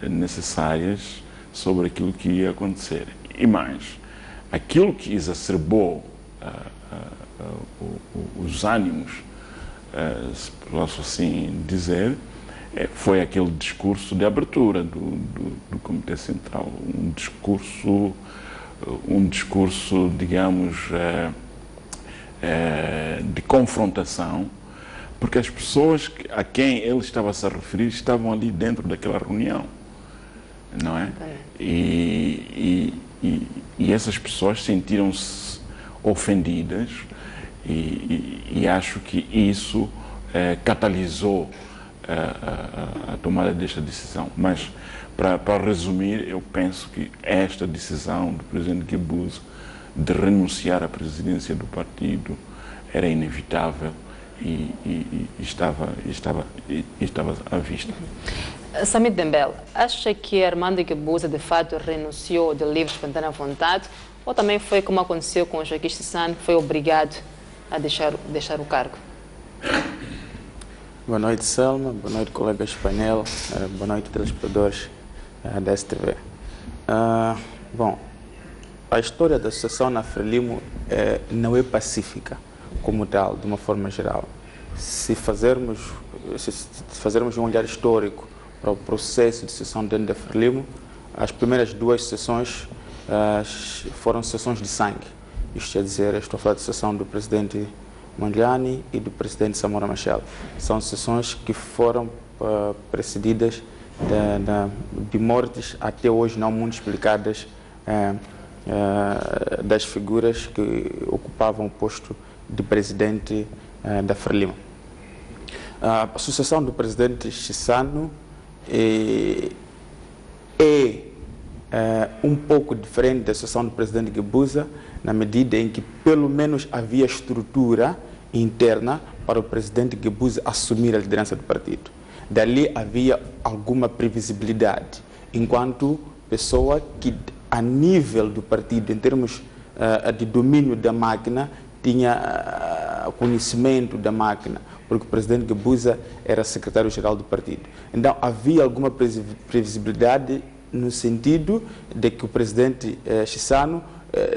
necessárias sobre aquilo que ia acontecer. E mais, aquilo que exacerbou os ânimos, se posso assim dizer, foi aquele discurso de abertura do Comitê Central, um discurso, digamos, de confrontação, porque as pessoas a quem ele estava a se referir estavam ali dentro daquela reunião, não é? E essas pessoas sentiram-se ofendidas e acho que isso catalisou a tomada desta decisão. Mas, para resumir, eu penso que esta decisão do presidente Guebuza de renunciar à presidência do partido era inevitável e estava à vista. Samit Dembele, acha que Armando Guebuza de fato renunciou de livre espontânea vontade ou também foi como aconteceu com o Joaquim Chissano, foi obrigado a deixar o cargo? Boa noite, Selma. Boa noite, colegas do painel. Boa noite, telespectadores da STV. Bom, a história da associação na Frelimo não é pacífica como tal, de uma forma geral. Se fazermos um olhar histórico para o processo de sessão dentro da Frelimo, as primeiras duas sessões foram sessões de sangue. Isto quer dizer, estou a falar de sessão do presidente Mondlane e do presidente Samora Machel. São sessões que foram precedidas de mortes até hoje não muito explicadas das figuras que ocupavam o posto de presidente da Frelimo. A sucessão do presidente Chissano é um pouco diferente da sucessão do presidente Guebuza, na medida em que pelo menos havia estrutura interna para o presidente Guebuza assumir a liderança do partido. Dali havia alguma previsibilidade, enquanto pessoa que a nível do partido, em termos de domínio da máquina, tinha conhecimento da máquina, porque o presidente Guebuza era secretário-geral do partido. Então havia alguma previsibilidade no sentido de que o presidente Chissano,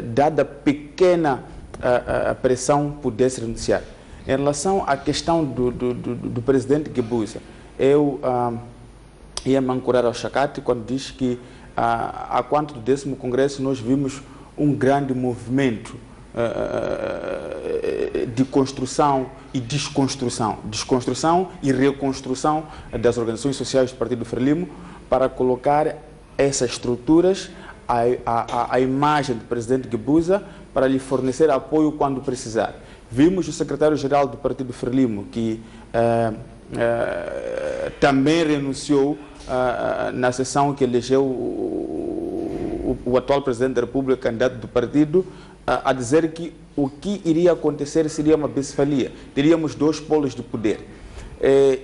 dada pequena pressão, pudesse renunciar. Em relação à questão do presidente Guebuza, eu ia me ancorar ao Chacate quando diz que a quanto do 10º Congresso nós vimos um grande movimento de construção e desconstrução e reconstrução das organizações sociais do Partido Frelimo para colocar essas estruturas à imagem do presidente Guebuza para lhe fornecer apoio quando precisar. Vimos o secretário-geral do Partido Frelimo que também renunciou na sessão que elegeu o atual presidente da República, candidato do partido, a dizer que o que iria acontecer seria uma bicefalia. Teríamos dois polos de poder.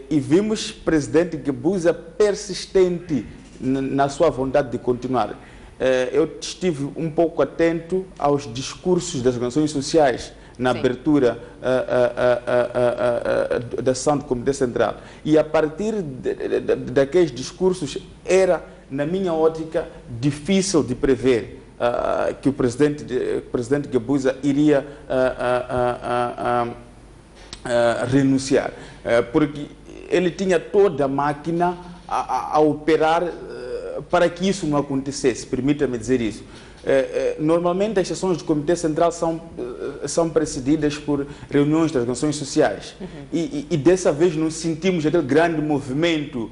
E vimos o presidente Guebuza persistente na sua vontade de continuar. Eu estive um pouco atento aos discursos das organizações sociais na abertura da sessão do Comitê Central. E a partir daqueles discursos era, na minha ótica, difícil de prever que o presidente Guebuza iria renunciar, porque ele tinha toda a máquina a operar para que isso não acontecesse, permita-me dizer isso. Normalmente as sessões do Comitê Central são precedidas por reuniões das organizações sociais. E dessa vez não sentimos aquele grande movimento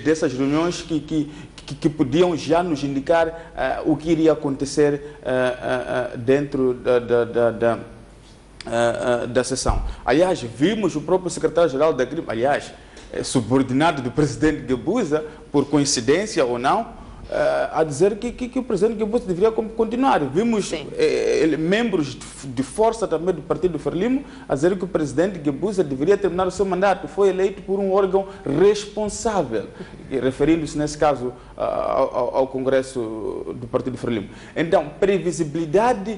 dessas reuniões que podiam já nos indicar o que iria acontecer dentro da sessão. Aliás, vimos o próprio secretário-geral da CRIM, aliás, subordinado do presidente Guebuza, por coincidência ou não, a dizer que o presidente Guebuza deveria continuar. Vimos membros de força também do Partido Frelimo a dizer que o presidente Guebuza deveria terminar o seu mandato. Foi eleito por um órgão responsável, referindo-se nesse caso ao Congresso do Partido Frelimo. Então, previsibilidade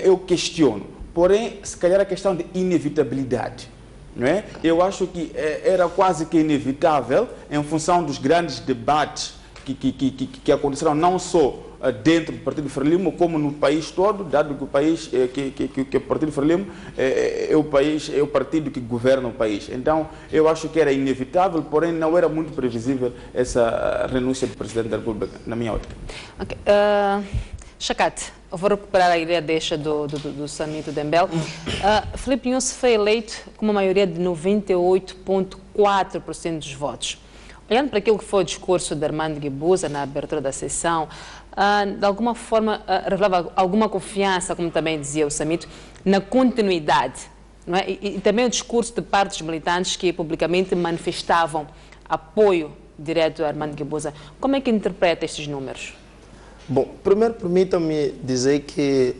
eu questiono, porém, se calhar a questão de inevitabilidade. não é? Eu acho que era quase que inevitável, em função dos grandes debates que aconteceram não só dentro do Partido Frelimo, como no país todo, dado que o país, que o Partido Frelimo é o partido que governa o país. Então, eu acho que era inevitável, porém não era muito previsível essa renúncia do Presidente da República, na minha ótica. Okay. Chacate, eu vou recuperar a ideia do Samito Dembele. Filipe Nyusi foi eleito com uma maioria de 98,4% dos votos. Olhando para aquilo que foi o discurso de Armando Guebuza na abertura da sessão, de alguma forma revelava alguma confiança, como também dizia o Samito, na continuidade, não é? E também o discurso de parte dos militantes que publicamente manifestavam apoio direto a Armando Guebuza. Como é que interpreta estes números? Bom, primeiro permita-me dizer que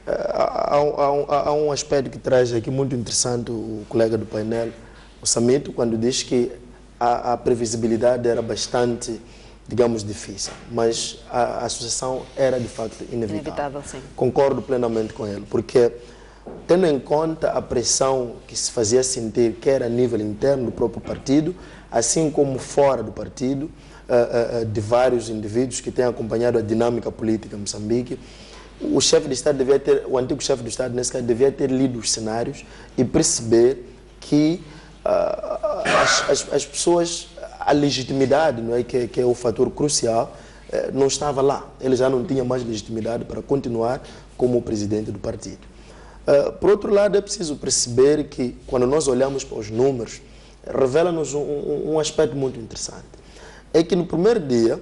há um aspecto que traz aqui muito interessante o colega do painel, o Samito, quando diz que a previsibilidade era bastante, digamos, difícil, mas a associação era de facto inevitável. Sim. Concordo plenamente com ele, porque tendo em conta a pressão que se fazia sentir, quer a nível interno do próprio partido, assim como fora do partido, de vários indivíduos que têm acompanhado a dinâmica política em Moçambique, o chefe de Estado o antigo chefe do Estado, nesse caso, devia ter lido os cenários e perceber que as pessoas, a legitimidade, não é, que é o fator crucial, não estava lá. Ele já não tinha mais legitimidade para continuar como presidente do partido. Por outro lado, é preciso perceber que, quando nós olhamos para os números, revela-nos um aspecto muito interessante. É que no primeiro dia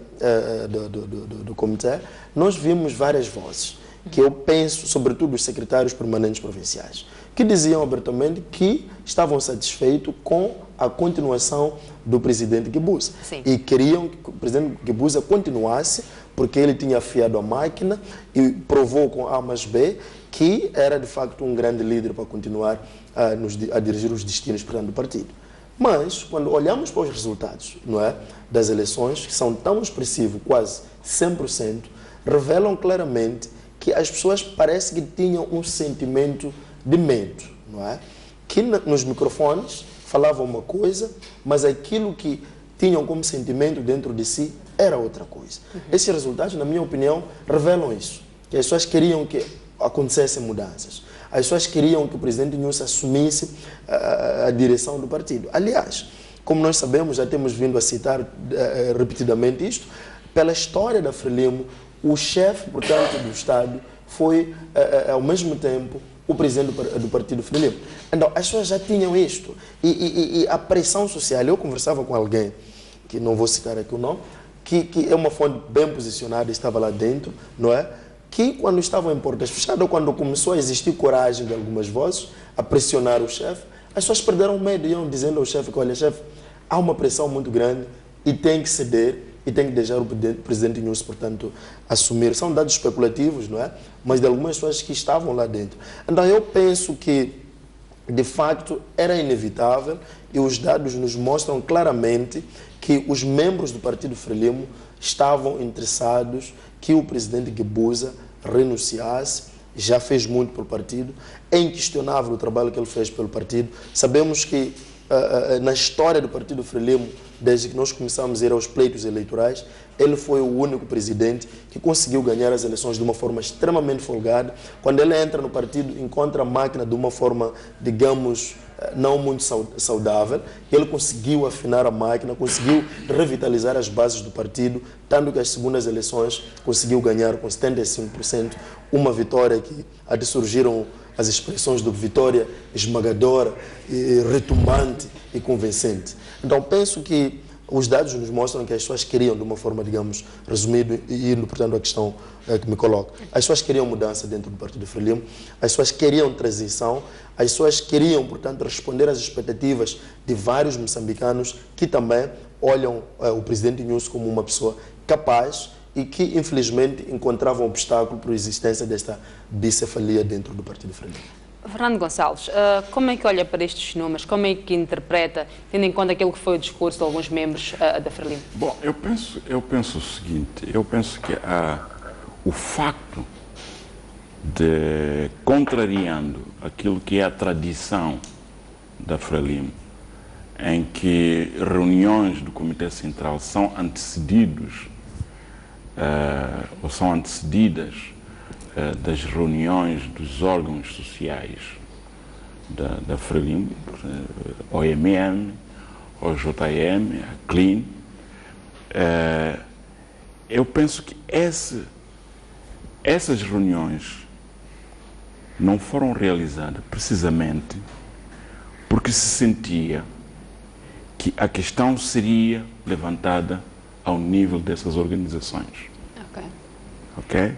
do comitê, nós vimos várias vozes, que eu penso, sobretudo os secretários permanentes provinciais, que diziam abertamente que estavam satisfeitos com a continuação do presidente Guebuza. Sim. E queriam que o presidente Guebuza continuasse, porque ele tinha afiado a máquina e provou com A mais B que era de facto um grande líder para continuar a dirigir os destinos, portanto, do partido. Mas, quando olhamos para os resultados, não é, das eleições, que são tão expressivos, quase 100%, revelam claramente que as pessoas parece que tinham um sentimento de medo, não é? Que nos microfones falavam uma coisa, mas aquilo que tinham como sentimento dentro de si era outra coisa. Esses resultados, na minha opinião, revelam isso, que as pessoas queriam que acontecessem mudanças. As pessoas queriam que o presidente Nyusi assumisse a direção do partido. Aliás, como nós sabemos, já temos vindo a citar repetidamente isto, pela história da Frelimo, o chefe, portanto, do Estado foi, ao mesmo tempo, o presidente do partido Frelimo. Então, as pessoas já tinham isto. E a pressão social, eu conversava com alguém, que não vou citar aqui o nome, que é uma fonte bem posicionada, estava lá dentro, não é? Que quando estavam em portas fechadas, ou quando começou a existir coragem de algumas vozes a pressionar o chefe, as pessoas perderam medo e iam dizendo ao chefe que, olha, chefe, há uma pressão muito grande e tem que ceder e tem que deixar o presidente Nyusi, portanto, assumir. São dados especulativos, não é? Mas de algumas pessoas que estavam lá dentro. Então, eu penso que, de facto, era inevitável e os dados nos mostram claramente que os membros do Partido Frelimo estavam interessados que o presidente Guebuza renunciasse, já fez muito pelo partido, é inquestionável o trabalho que ele fez pelo partido. Sabemos que na história do Partido Frelimo, desde que nós começamos a ir aos pleitos eleitorais, ele foi o único presidente que conseguiu ganhar as eleições de uma forma extremamente folgada. Quando ele entra no partido, encontra a máquina de uma forma, digamos, não muito saudável. Ele conseguiu afinar a máquina, conseguiu revitalizar as bases do partido, tanto que as segundas eleições conseguiu ganhar com 75%, uma vitória que até surgiram as expressões de vitória esmagadora, retumbante e convincente. Então, penso que os dados nos mostram que as pessoas queriam, de uma forma, digamos, resumida, e indo, portanto, à questão que me coloco. As pessoas queriam mudança dentro do Partido Frelimo, as pessoas queriam transição, as pessoas queriam, portanto, responder às expectativas de vários moçambicanos que também olham o presidente Nyusi como uma pessoa capaz e que, infelizmente, encontravam obstáculo para a existência desta bicefalia dentro do Partido Frelimo. Fernando Gonçalves, como é que olha para estes números? Como é que interpreta, tendo em conta aquilo que foi o discurso de alguns membros da Frelimo? Bom, eu penso o seguinte, eu penso que o facto de, contrariando aquilo que é a tradição da Frelimo, em que reuniões do Comitê Central são antecedidas das reuniões dos órgãos sociais da Frelimo, OMM, OJM, a CLIN. Eu penso que essas reuniões não foram realizadas precisamente porque se sentia que a questão seria levantada ao nível dessas organizações. Ok?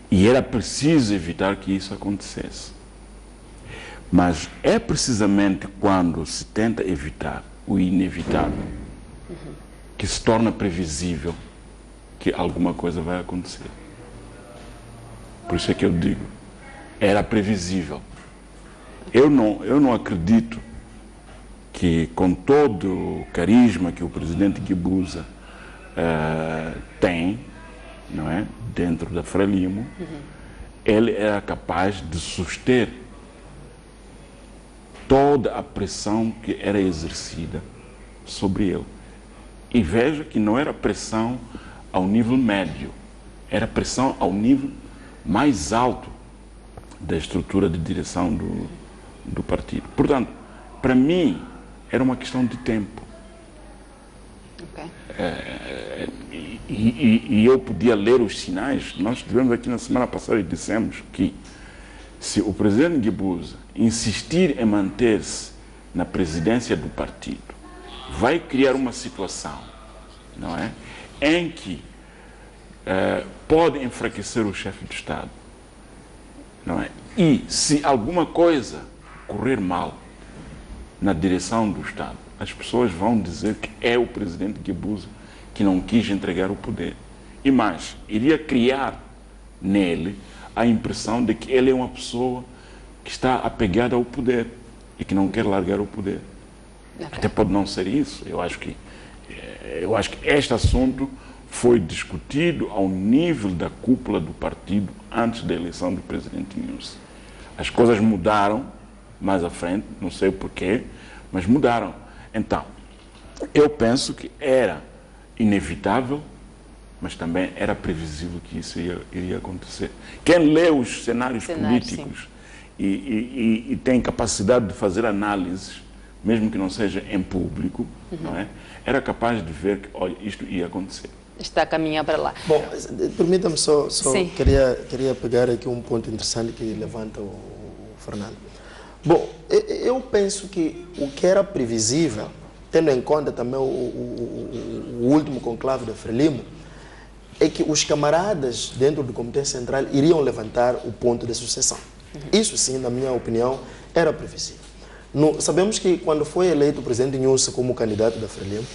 E era preciso evitar que isso acontecesse. Mas é precisamente quando se tenta evitar o inevitável que se torna previsível que alguma coisa vai acontecer. Por isso é que eu digo, era previsível. Eu não acredito que, com todo o carisma que o presidente Guebuza tem, não é, dentro da Frelimo, ele era capaz de suster toda a pressão que era exercida sobre ele. E veja que não era pressão ao nível médio, era pressão ao nível mais alto da estrutura de direção do partido. Portanto, para mim, era uma questão de tempo. E eu podia ler os sinais. Nós estivemos aqui na semana passada e dissemos que se o presidente Guebuza insistir em manter-se na presidência do partido, vai criar uma situação, não é, em que pode enfraquecer o chefe de Estado, não é? E se alguma coisa correr mal na direção do Estado, as pessoas vão dizer que é o presidente Guebuza que não quis entregar o poder. E mais, iria criar nele a impressão de que ele é uma pessoa que está apegada ao poder e que não quer largar o poder. Até pode não ser isso. Eu acho que este assunto foi discutido ao nível da cúpula do partido antes da eleição do presidente Nyusi. As coisas mudaram mais à frente, não sei o porquê, mas mudaram. Então, eu penso que era inevitável, mas também era previsível que isso iria acontecer. Quem lê os cenários políticos e tem capacidade de fazer análises, mesmo que não seja em público, não é? Era capaz de ver que, olha, isto ia acontecer. Está a caminhar para lá. Bom, permita-me só queria pegar aqui um ponto interessante que levanta o Fernando. Bom, eu penso que o que era previsível, tendo em conta também o último conclave da Frelimo, é que os camaradas dentro do Comitê Central iriam levantar o ponto de sucessão. Isso sim, na minha opinião, era previsível. Sabemos que quando foi eleito o presidente Nyusi como candidato da Frelimo,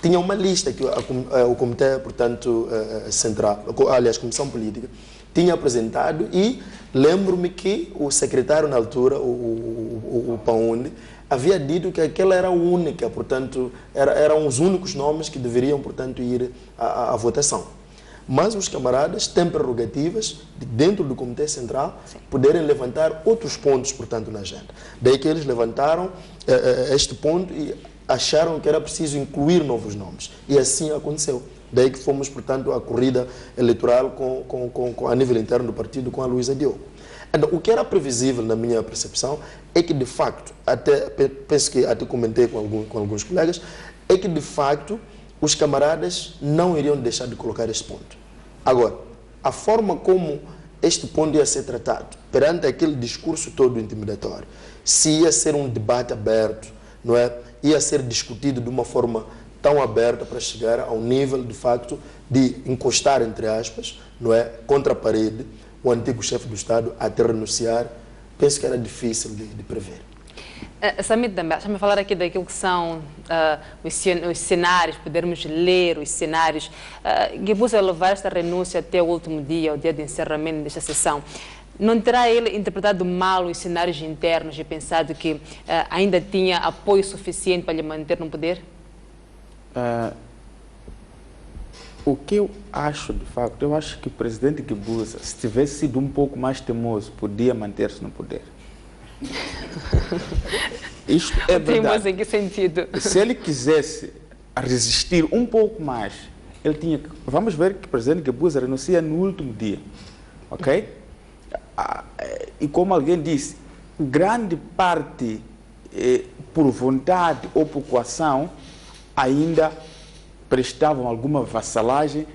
tinha uma lista que o Comitê, portanto, Central, aliás, Comissão Política, tinha apresentado, e lembro-me que o secretário na altura, o Paundi, havia dito que aquela era a única, portanto, eram os únicos nomes que deveriam, portanto, ir à votação. Mas os camaradas têm prerrogativas de, dentro do Comitê Central, poderem levantar outros pontos, portanto, na agenda. Daí que eles levantaram este ponto e acharam que era preciso incluir novos nomes. E assim aconteceu. Daí que fomos, portanto, à corrida eleitoral a nível interno do partido com a Luísa Diogo. Então, o que era previsível, na minha percepção, é que, de facto, penso que até comentei com alguns colegas, é que, de facto, os camaradas não iriam deixar de colocar este ponto. Agora, a forma como este ponto ia ser tratado, perante aquele discurso todo intimidatório, se ia ser um debate aberto, não é? Ia ser discutido de uma forma tão aberta para chegar ao nível, de facto, de encostar, entre aspas, não é, contra a parede, o antigo chefe do Estado até renunciar, penso que era difícil de prever. Samit Dembele, deixa-me falar aqui daquilo que são os cenários, podermos ler os cenários. Guebuza levar esta renúncia até o último dia, o dia de encerramento desta sessão. Não terá ele interpretado mal os cenários internos e pensado que ainda tinha apoio suficiente para lhe manter no poder? O que eu acho, de facto, eu acho que o presidente Guebuza, se tivesse sido um pouco mais teimoso, podia manter-se no poder. Isto é verdade. Teimoso em que sentido? Se ele quisesse resistir um pouco mais, ele tinha que... Vamos ver que o presidente Guebuza renuncia no último dia, ok? E como alguém disse, grande parte, por vontade ou por coação, ainda prestavam alguma vassalagem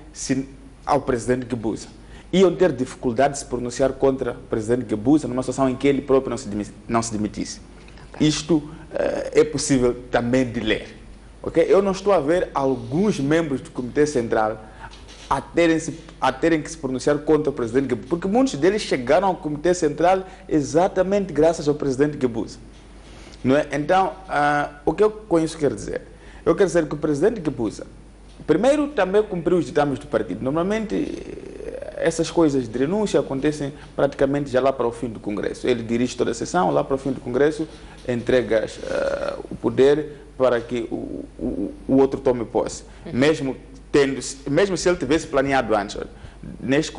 ao presidente Guebuza. Iam ter dificuldade de se pronunciar contra o presidente Guebuza numa situação em que ele próprio não se demitisse. Okay. Isto é possível também de ler. Okay? Eu não estou a ver alguns membros do Comitê Central a terem que se pronunciar contra o presidente Guebuza, porque muitos deles chegaram ao Comitê Central exatamente graças ao presidente Guebuza. Não é? Então, o que eu com isso quero dizer? Eu quero dizer que o presidente Guebuza, primeiro, também cumpriu os ditames do partido. Normalmente, essas coisas de renúncia acontecem praticamente já lá para o fim do Congresso. Ele dirige toda a sessão, lá para o fim do Congresso, entrega o poder para que o outro tome posse. Mesmo se ele tivesse planeado antes, neste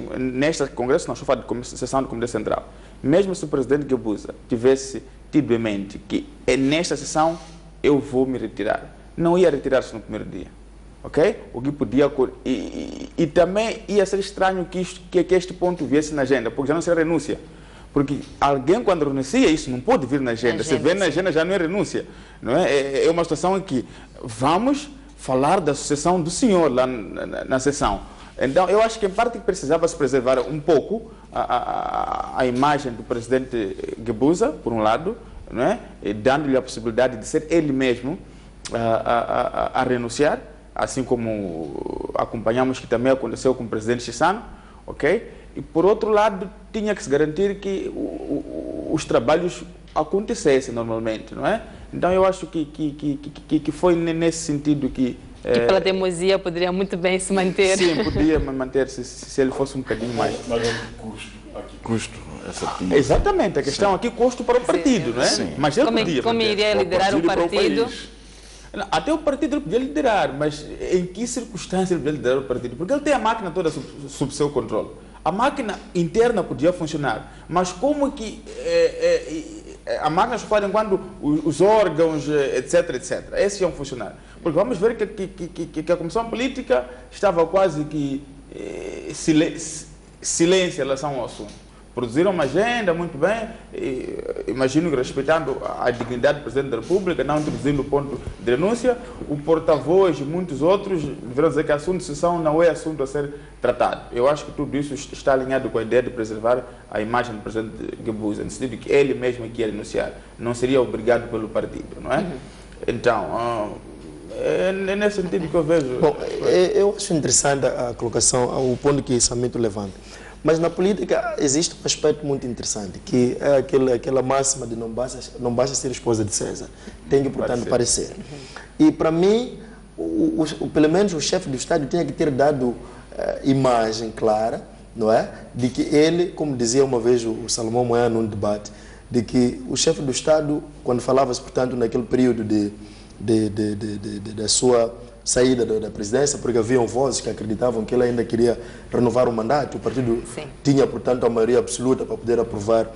Congresso, não estou falando de sessão do Comitê Central, mesmo se o presidente Guebuza tivesse tido em mente que nesta sessão eu vou me retirar, não ia retirar-se no primeiro dia. Ok? O que podia... E também ia ser estranho que este ponto viesse na agenda, porque já não seria renúncia. Porque alguém, quando renuncia, isso não pode vir na agenda. Se vê na agenda, já não é renúncia. Não é? É uma situação em que vamos falar da sucessão do senhor lá na sessão. Então, eu acho que, em parte, precisava se preservar um pouco a imagem do presidente Guebuza, por um lado, não é? Dando-lhe a possibilidade de ser ele mesmo a renunciar, assim como acompanhamos que também aconteceu com o presidente Chissano, ok? E, por outro lado, tinha que se garantir que os trabalhos acontecessem normalmente, não é? Então, eu acho que foi nesse sentido que... Que pela teimosia poderia muito bem se manter. Sim, podia manter-se se ele fosse um bocadinho mais... Mas a que custo? Exatamente, a questão aqui custo para o partido, não é? Sim. Mas ele podia... Como iria liderar o partido? Até o partido ele podia liderar, mas em que circunstância ele podia liderar o partido? Porque ele tem a máquina toda sob seu controle. A máquina interna podia funcionar, mas como que a máquina só faz enquanto os órgãos, etc, etc, esses iam funcionar? Porque vamos ver que a Comissão Política estava quase que silêncio em relação ao assunto. Produziram uma agenda muito bem, imagino que respeitando a dignidade do Presidente da República, não introduzindo o ponto de denúncia. O porta-voz e muitos outros deverão dizer que o assunto de sessão não é assunto a ser tratado. Eu acho que tudo isso está alinhado com a ideia de preservar a imagem do Presidente Guebuza, no sentido de que ele mesmo que ia renunciar, não seria obrigado pelo partido, não é? Uhum. Então, é nesse sentido que eu vejo. Bom, eu acho interessante a colocação, o ponto que Samito levanta. Mas na política existe um aspecto muito interessante, que é aquela máxima de não basta ser esposa de César, tem que, portanto, parecer. E, para mim, pelo menos o chefe do Estado tinha que ter dado imagem clara, não é? De que ele, como dizia uma vez o Salomão Moyano num debate, de que o chefe do Estado, quando falava-se, portanto, naquele período da sua saída da presidência, porque haviam vozes que acreditavam que ele ainda queria renovar o mandato, o partido Sim. tinha, portanto, a maioria absoluta para poder aprovar,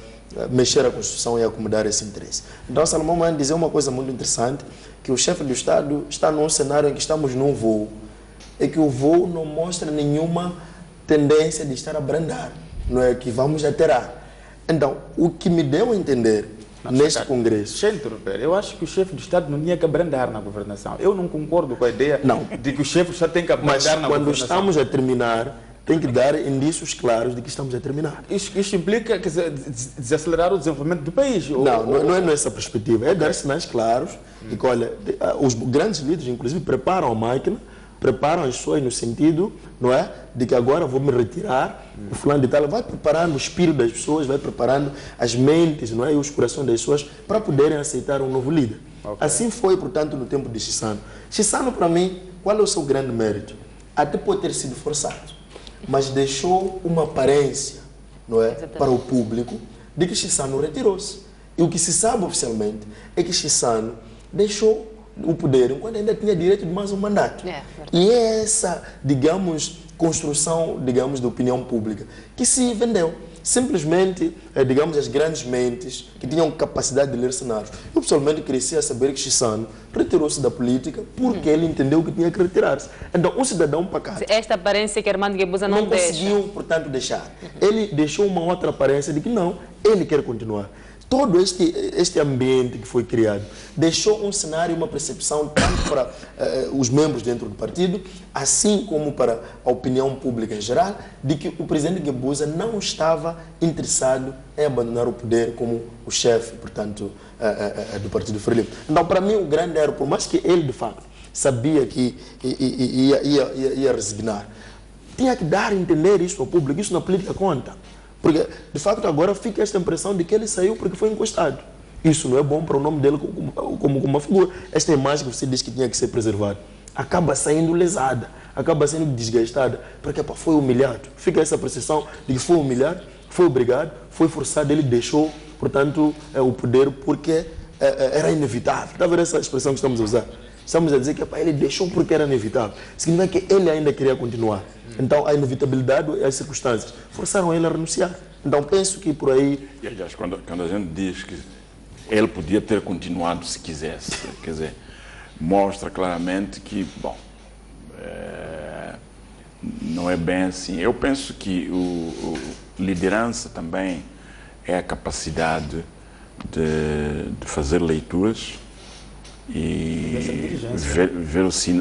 mexer a Constituição e acomodar esse interesse. Então, Salomão Moyano dizia uma coisa muito interessante, que o chefe do Estado está num cenário em que estamos num voo, e que o voo não mostra nenhuma tendência de estar a abrandar, não é que vamos aterrar. Então, o que me deu a entender neste Congresso... Eu acho que o chefe do Estado não tinha que abrandar na governação. Eu não concordo com a ideia de que o chefe do Estado tem que abrandar na governação. Mas quando estamos a terminar, tem que dar indícios claros de que estamos a terminar. Isso implica desacelerar o desenvolvimento do país? Não é nessa perspectiva. É dar sinais claros de que, olha, os grandes líderes, inclusive, preparam a máquina, preparam as pessoas no sentido, não é, de que agora vou me retirar, o fulano de tal vai preparando o espírito das pessoas, vai preparando as mentes, não é, e os corações das pessoas para poderem aceitar um novo líder. Okay. Assim foi, portanto, no tempo de Chissano. Chissano, para mim, qual é o seu grande mérito? Até pode ter sido forçado, mas deixou uma aparência, não é, para o público de que Chissano retirou-se. E o que se sabe oficialmente é que Chissano deixou o poder enquanto ainda tinha direito de mais um mandato. E essa, digamos, construção, digamos, de opinião pública, que se vendeu. Simplesmente, digamos, as grandes mentes que tinham capacidade de ler cenários. Eu, pessoalmente, cresci a saber que Chissano retirou-se da política porque ele entendeu que tinha que retirar-se. Então, um cidadão pacato... Esta aparência que Armando Guebuza não deixa. conseguiu, portanto, deixar. Ele deixou uma outra aparência de que não, ele quer continuar. Todo este ambiente que foi criado deixou um cenário e uma percepção tanto para os membros dentro do partido, assim como para a opinião pública em geral, de que o presidente Guebuza não estava interessado em abandonar o poder como o chefe, portanto, do Partido Frelimo. Então, para mim, o grande erro, por mais que ele, de facto, sabia que ia resignar, tinha que dar a entender isso ao público. Isso na política conta. Porque, de facto, agora fica esta impressão de que ele saiu porque foi encostado. Isso não é bom para o nome dele como uma figura. Esta imagem que você diz que tinha que ser preservada acaba saindo lesada, acaba sendo desgastada, porque foi humilhado. Fica essa percepção de que foi humilhado, foi obrigado, foi forçado, ele deixou, portanto, o poder porque era inevitável. Está a ver essa expressão que estamos a usar? Estamos a dizer que ele deixou porque era inevitável. Significa que ele ainda queria continuar. Então, a inevitabilidade e as circunstâncias forçaram ele a renunciar. Então, penso que por aí... E, aliás, quando a gente diz que ele podia ter continuado se quisesse, quer dizer, mostra claramente que, bom, não é bem assim. Eu penso que liderança também é a capacidade de fazer leituras e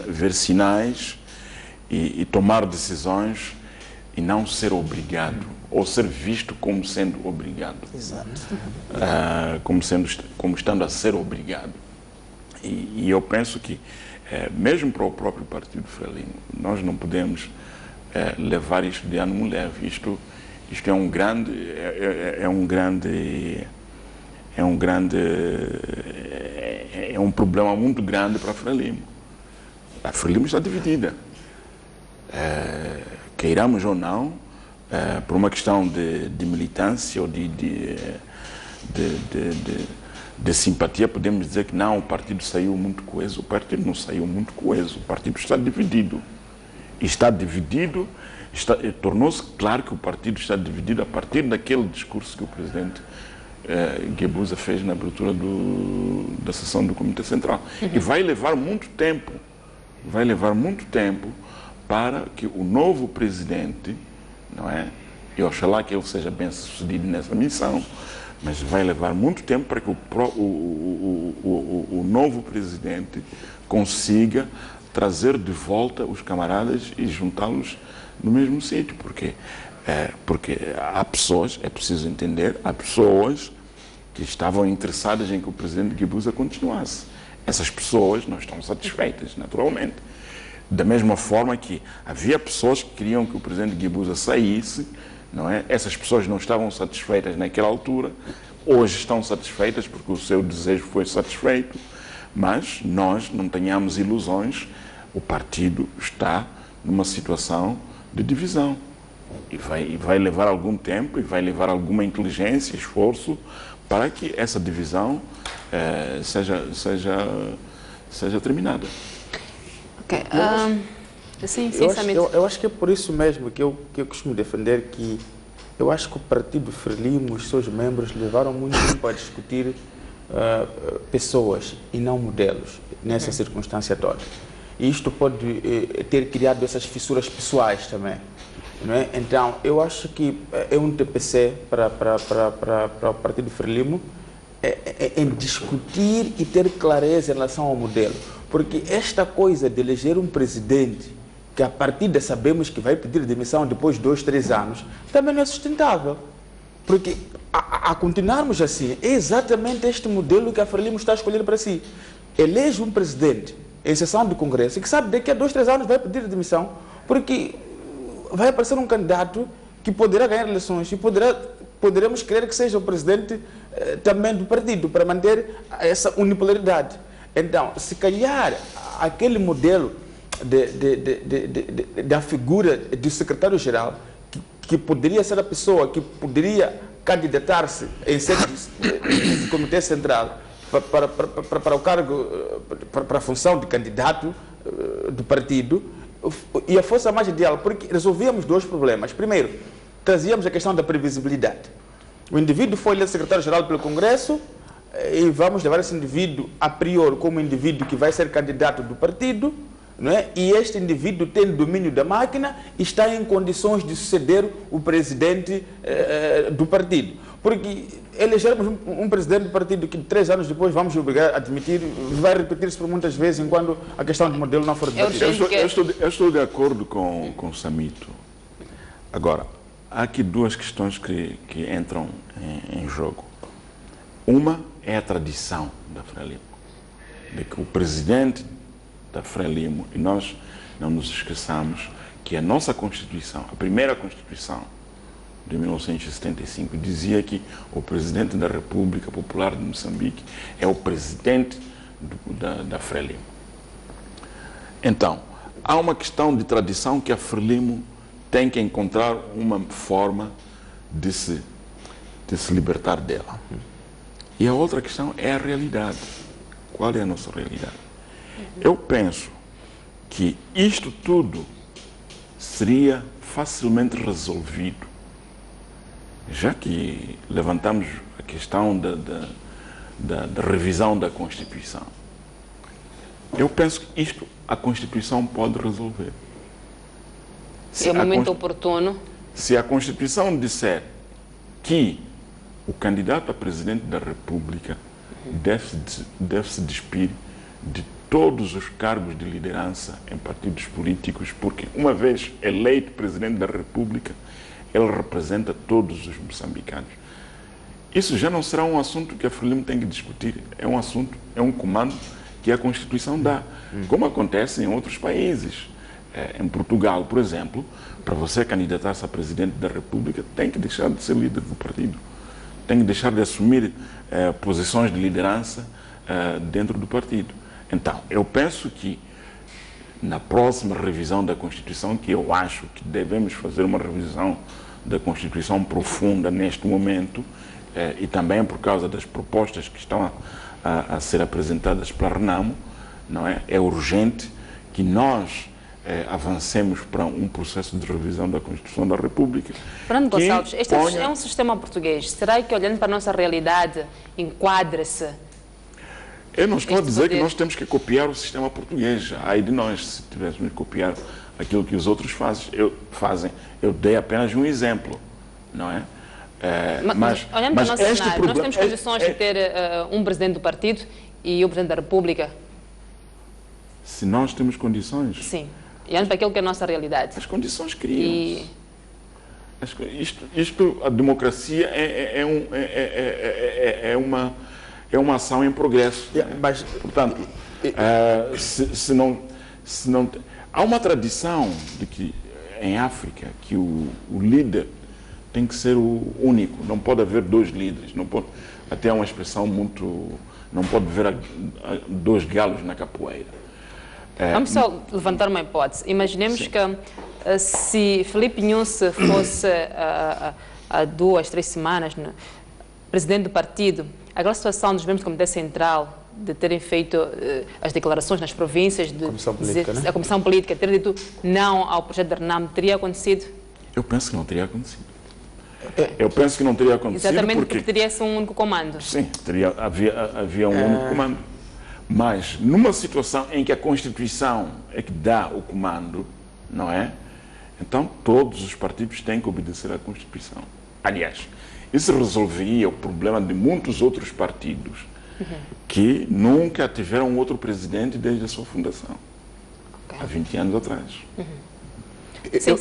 ver sinais e tomar decisões e não ser obrigado ou ser visto como sendo obrigado. Exato. Como estando a ser obrigado. E eu penso que, mesmo para o próprio Partido Frelimo, nós não podemos levar isto de ânimo leve. Isto é um problema muito grande para a Frelimo. A Frelimo está dividida. Queiramos ou não, por uma questão de militância ou de simpatia, podemos dizer que não, o partido saiu muito coeso. O partido não saiu muito coeso, o partido está dividido. E está dividido, tornou-se claro que o partido está dividido a partir daquele discurso que o presidente Guebuza fez na abertura da sessão do Comitê Central. E vai levar muito tempo, para que o novo presidente, não é? E oxalá que ele seja bem sucedido nessa missão, mas vai levar muito tempo para que o novo presidente consiga trazer de volta os camaradas e juntá-los no mesmo sítio, porque há pessoas, é preciso entender, há pessoas que estavam interessadas em que o presidente Guebuza continuasse. Essas pessoas não estão satisfeitas, naturalmente. Da mesma forma que havia pessoas que queriam que o presidente Guebuza saísse, não é? Essas pessoas não estavam satisfeitas naquela altura, hoje estão satisfeitas porque o seu desejo foi satisfeito, mas nós não tenhamos ilusões, o partido está numa situação de divisão e vai levar algum tempo e vai levar alguma inteligência, esforço para que essa divisão seja terminada. Ok. Eu acho que é por isso mesmo que eu costumo defender que eu acho que o Partido Frelimo, os seus membros, levaram muito tempo a discutir pessoas e não modelos nessa circunstância toda. E isto pode ter criado essas fissuras pessoais também. Não é? Então, eu acho que é um TPC para o Partido Frelimo em discutir e ter clareza em relação ao modelo. Porque esta coisa de eleger um presidente que a partir sabemos que vai pedir demissão depois de 2, 3 anos, também não é sustentável. Porque a continuarmos assim, é exatamente este modelo que a Frelimo está a escolher para si. Elege um presidente em sessão do Congresso que sabe daqui a 2, 3 anos vai pedir demissão, porque vai aparecer um candidato que poderá ganhar eleições e poderemos querer que seja o presidente também do partido, para manter essa unipolaridade. Então, se calhar aquele modelo da figura do secretário-geral, que poderia ser a pessoa que poderia candidatar-se em sede do Comitê Central para o cargo, para a função de candidato do partido, e a força mais ideal, porque resolvíamos dois problemas. Primeiro, trazíamos a questão da previsibilidade. O indivíduo foi eleito secretário-geral pelo Congresso e vamos levar esse indivíduo a priori como indivíduo que vai ser candidato do partido, não é? E este indivíduo tem domínio da máquina e está em condições de suceder o presidente do partido. Porque elegermos um presidente do partido que 3 anos depois vamos obrigar a admitir, vai repetir-se por muitas vezes enquanto a questão do modelo não for debatida. Eu estou de acordo com o Samito. Agora, há aqui duas questões que entram em jogo. Uma é a tradição da Frelimo, de que o presidente da Frelimo, e nós não nos esqueçamos que a nossa Constituição, a primeira Constituição de 1975, dizia que o presidente da República Popular de Moçambique é o presidente da Frelimo. Então, há uma questão de tradição que a Frelimo tem que encontrar uma forma de se libertar dela. E a outra questão é a realidade. Qual é a nossa realidade? Eu penso que isto tudo seria facilmente resolvido, já que levantamos a questão da revisão da Constituição. Eu penso que isto a Constituição pode resolver. É o momento oportuno. Se a Constituição disser que o candidato a presidente da República deve se despir de todos os cargos de liderança em partidos políticos, porque uma vez eleito presidente da República, ele representa todos os moçambicanos. Isso já não será um assunto que a Frelimo tem que discutir, é um assunto, é um comando que a Constituição dá, como acontece em outros países. Em Portugal, por exemplo, para você candidatar-se a presidente da República, tem que deixar de ser líder do partido, tem que deixar de assumir posições de liderança dentro do partido. Então, eu penso que na próxima revisão da Constituição, que eu acho que devemos fazer uma revisão da Constituição profunda neste momento, e também por causa das propostas que estão a ser apresentadas pela Renamo, não é? É urgente que nós avancemos para um processo de revisão da Constituição da República. Fernando Gonçalves, este é um sistema português. Será que, olhando para a nossa realidade, enquadra-se? Eu não estou a dizer que nós temos que copiar o sistema português. Ai de nós, se tivéssemos que copiar aquilo que os outros fazem. Eu dei apenas um exemplo, não é? Mas olhando para o nosso cenário, nós temos condições de ter um presidente do partido e o presidente da República? Se nós temos condições? Sim. E olhando para aquilo que é a nossa realidade. As condições criam-se. A democracia é uma ação em progresso. Mas, portanto, há uma tradição de que em África que o líder tem que ser o único, não pode haver 2 líderes, não pode, até uma expressão muito, não pode haver 2 galos na capoeira. Vamos só levantar uma hipótese. Imaginemos que se Filipe Nyusi fosse há 2, 3 semanas presidente do partido, aquela situação dos membros do Comitê Central de terem feito as declarações nas províncias, a Comissão Política ter dito não ao projeto da Renamo, teria acontecido? Eu penso que não teria acontecido. Eu penso que não teria acontecido. Exatamente porque teria-se um único comando. Sim, havia um único comando. Mas numa situação em que a Constituição é que dá o comando, não é? Então todos os partidos têm que obedecer à Constituição. Aliás, isso resolveria o problema de muitos outros partidos que nunca tiveram outro presidente desde a sua fundação, há 20 anos atrás.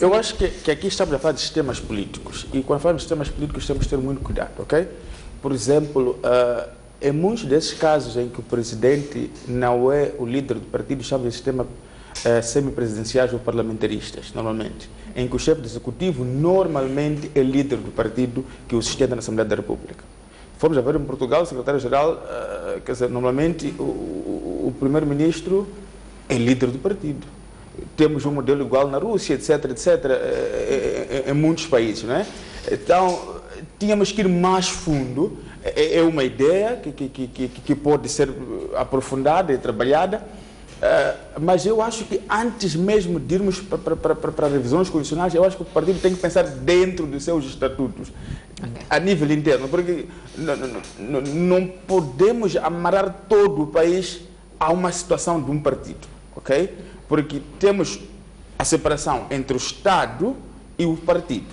Eu acho que aqui estamos a falar de sistemas políticos, e quando falamos de sistemas políticos temos que ter muito cuidado, ok? Por exemplo, em muitos desses casos em que o presidente não é o líder do partido, chamamos de sistema semipresidenciais ou parlamentaristas, normalmente, em que o chefe do executivo normalmente é líder do partido que o sustenta na Assembleia da República. Fomos a ver em Portugal, o secretário-geral, quer dizer, normalmente o primeiro-ministro é líder do partido. Temos um modelo igual na Rússia, etc., em muitos países, não é? Então, tínhamos que ir mais fundo. É uma ideia que pode ser aprofundada e trabalhada, Mas eu acho que antes mesmo de irmos para revisões constitucionais, eu acho que o partido tem que pensar dentro dos seus estatutos, a nível interno, porque não podemos amarrar todo o país a uma situação de um partido, ok? Porque temos a separação entre o Estado e o partido,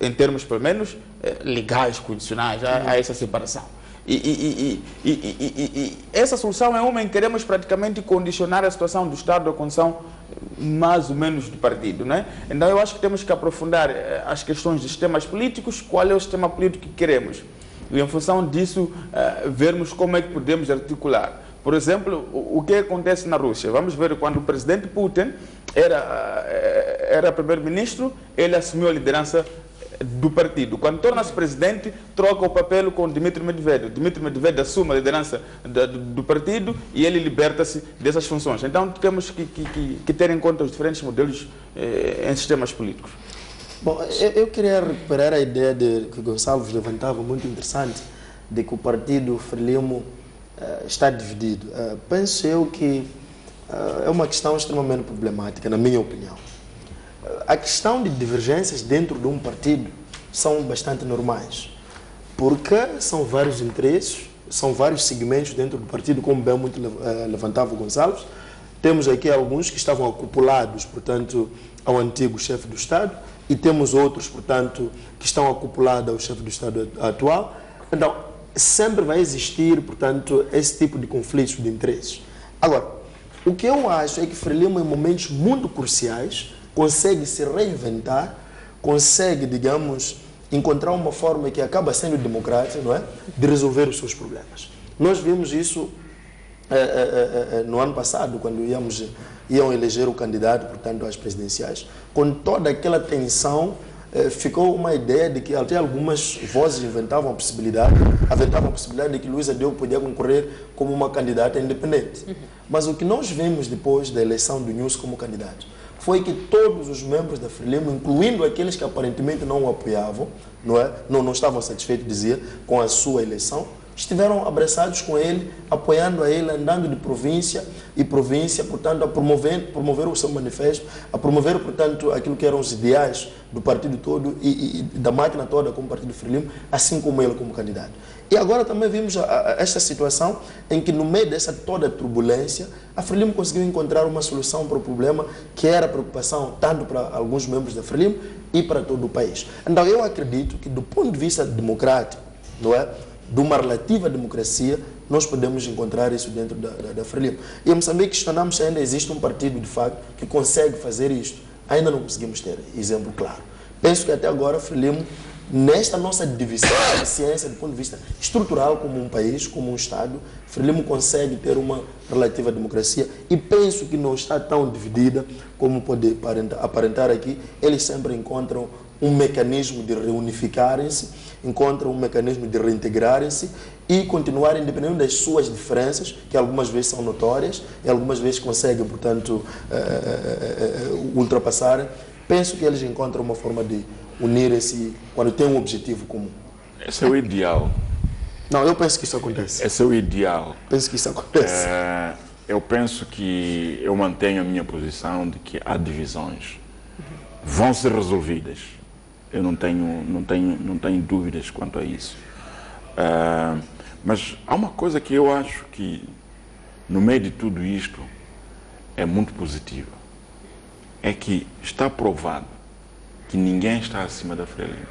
em termos, pelo menos, legais, constitucionais, há essa separação. E essa solução é uma em que queremos praticamente condicionar a situação do Estado à condição mais ou menos do partido, né? Então eu acho que temos que aprofundar as questões dos sistemas políticos, qual é o sistema político que queremos, e em função disso vermos como é que podemos articular. Por exemplo, o que acontece na Rússia? Vamos ver, quando o presidente Putin era primeiro-ministro, ele assumiu a liderança do partido. Quando torna-se presidente, troca o papel com Dmitry Medvedev. Dmitry Medvedev assume a liderança do partido e ele liberta-se dessas funções. Então temos que ter em conta os diferentes modelos em sistemas políticos. Bom, eu queria recuperar a ideia que Gonçalves levantava, muito interessante, de que o partido Frelimo está dividido. Penso eu que é uma questão extremamente problemática, na minha opinião. A questão de divergências dentro de um partido são bastante normais, porque são vários interesses, são vários segmentos dentro do partido, como bem muito levantava o Gonçalves. Temos aqui alguns que estavam acoplados, portanto, ao antigo chefe do Estado, e temos outros, portanto, que estão acoplados ao chefe do Estado atual. Então, sempre vai existir, portanto, esse tipo de conflitos de interesses. Agora, o que eu acho é que Frelimo, em momentos muito cruciais, consegue se reinventar, consegue, digamos, encontrar uma forma que acaba sendo democrática, não é? De resolver os seus problemas. Nós vimos isso no ano passado, quando iam eleger o candidato, portanto, às presidenciais, com toda aquela tensão, ficou uma ideia de que até algumas vozes aventavam a possibilidade de que Luísa Diogo podia concorrer como uma candidata independente. Mas o que nós vimos depois da eleição do News como candidato foi que todos os membros da Frelimo, incluindo aqueles que aparentemente não o apoiavam, não estavam satisfeitos, dizia, com a sua eleição, estiveram abraçados com ele, apoiando a ele, andando de província e província, portanto, a promover o seu manifesto, a promover, portanto, aquilo que eram os ideais do partido todo e da máquina toda como partido Frelimo, assim como ele como candidato. E agora também vimos esta situação em que, no meio dessa toda turbulência, a Frelimo conseguiu encontrar uma solução para o problema que era preocupação tanto para alguns membros da Frelimo e para todo o país. Então, eu acredito que, do ponto de vista democrático, de uma relativa democracia, nós podemos encontrar isso dentro da Frelimo. E em Moçambique questionamos se ainda existe um partido, de facto, que consegue fazer isto. Ainda não conseguimos ter exemplo claro. Penso que até agora a Frelimo, nesta nossa divisão da ciência, do ponto de vista estrutural, como um país, como um Estado, Frelimo consegue ter uma relativa democracia e penso que não está tão dividida como pode aparentar aqui. Eles sempre encontram um mecanismo de reunificarem-se, encontram um mecanismo de reintegrarem-se e continuarem, independente das suas diferenças, que algumas vezes são notórias e algumas vezes conseguem, portanto, ultrapassarem. Penso que eles encontram uma forma de unirem-se quando têm um objetivo comum. Esse é o ideal. Não, eu penso que isso acontece. Esse é o ideal. Penso que isso acontece. Eu penso que eu mantenho a minha posição de que há divisões. Vão ser resolvidas. Eu não tenho dúvidas quanto a isso. Mas há uma coisa que eu acho que, no meio de tudo isto, é muito positiva. É que está provado que ninguém está acima da Frelimo.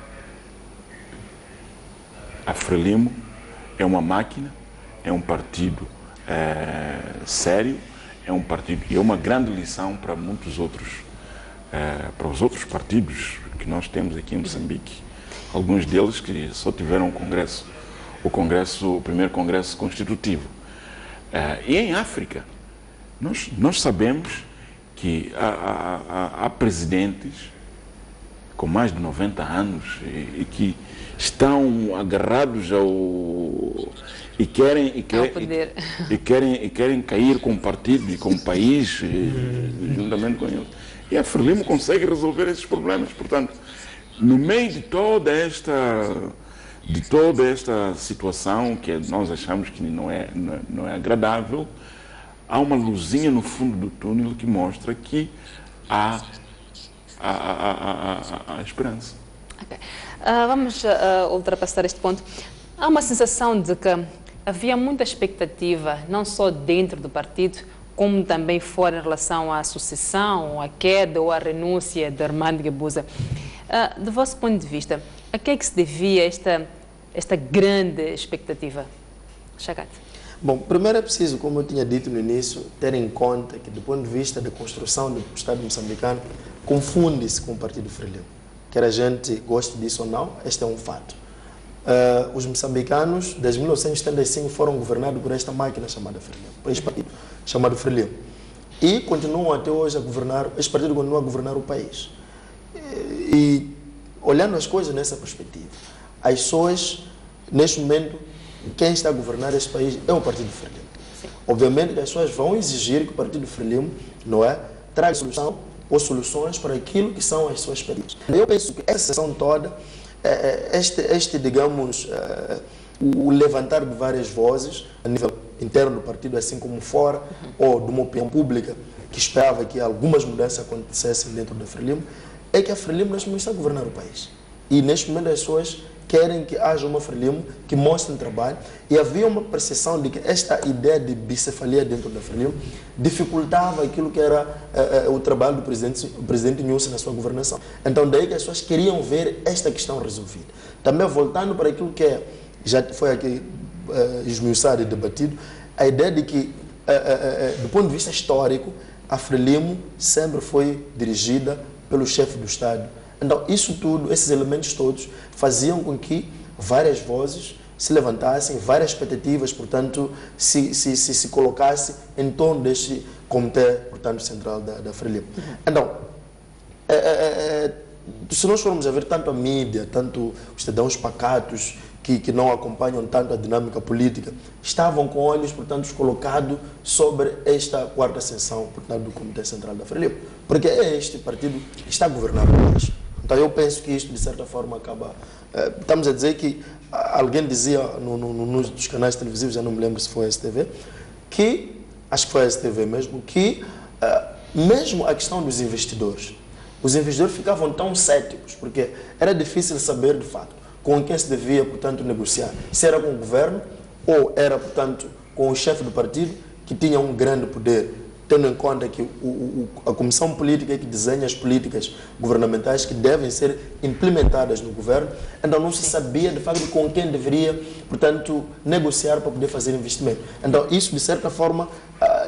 A Frelimo é uma máquina, é um partido sério, é um partido e é uma grande lição para muitos outros, para os outros partidos que nós temos aqui em Moçambique. Alguns deles que só tiveram o primeiro congresso constitutivo. E em África, nós sabemos que há presidentes com mais de 90 anos e que estão agarrados e querem cair com o partido e com o país juntamente com eles. E a Frelimo consegue resolver esses problemas. Portanto, no meio de toda esta situação que nós achamos que não é agradável, há uma luzinha no fundo do túnel que mostra que há esperança. Okay. Vamos ultrapassar este ponto. Há uma sensação de que havia muita expectativa, não só dentro do partido, como também fora em relação à sucessão, à queda ou à renúncia de Armando Guebuza. Do vosso ponto de vista, a que é que se devia esta grande expectativa? Chagat. Bom, primeiro é preciso, como eu tinha dito no início, ter em conta que, do ponto de vista da construção do Estado moçambicano, confunde-se com o Partido Frelimo. Quer a gente goste disso ou não, este é um fato. Os moçambicanos, desde 1975, foram governados por esta máquina chamada Frelimo, por este partido chamado Frelimo. E continuam até hoje a governar, este partido continua a governar o país. E olhando as coisas nessa perspectiva, as pessoas, neste momento, quem está a governar este país é o Partido Frelimo. Obviamente que as pessoas vão exigir que o Partido Frelimo, não é, traga solução ou soluções para aquilo que são as suas experiências. Eu penso que essa sessão toda, digamos, o levantar de várias vozes a nível interno do partido, assim como fora, ou de uma opinião pública que esperava que algumas mudanças acontecessem dentro da Frelimo, é que a Frelimo neste momento está a governar o país. E neste momento as pessoas querem que haja uma Frelimo que mostre trabalho, e havia uma percepção de que esta ideia de bicefalia dentro da Frelimo dificultava aquilo que era o trabalho do presidente Nussi na sua governação. Então daí que as pessoas queriam ver esta questão resolvida. Também voltando para aquilo que já foi aqui esmiuçado e debatido, a ideia de que, do ponto de vista histórico, a Frelimo sempre foi dirigida pelo chefe do Estado. Então, isso tudo, esses elementos todos, faziam com que várias vozes se levantassem, várias expectativas, portanto, se colocassem em torno deste comitê, portanto, central da Frelimo. Então, se nós formos a ver tanto a mídia, tanto os cidadãos pacatos, que não acompanham tanto a dinâmica política, estavam com olhos, portanto, colocados sobre esta quarta sessão, portanto, do Comitê Central da Frelimo, porque é este partido que está governando o país. Então, eu penso que isto, de certa forma, acaba... estamos a dizer que alguém dizia nos canais televisivos, já não me lembro se foi a STV, que, acho que foi a STV mesmo, que mesmo a questão dos investidores, os investidores ficavam tão céticos, porque era difícil saber, de fato, com quem se devia, portanto, negociar. Se era com o governo ou era, portanto, com o chefe do partido, que tinha um grande poder, tendo em conta que a comissão política é que desenha as políticas governamentais que devem ser implementadas no governo. Então não se sabia, de facto, com quem deveria, portanto, negociar para poder fazer investimento. Então isso, de certa forma,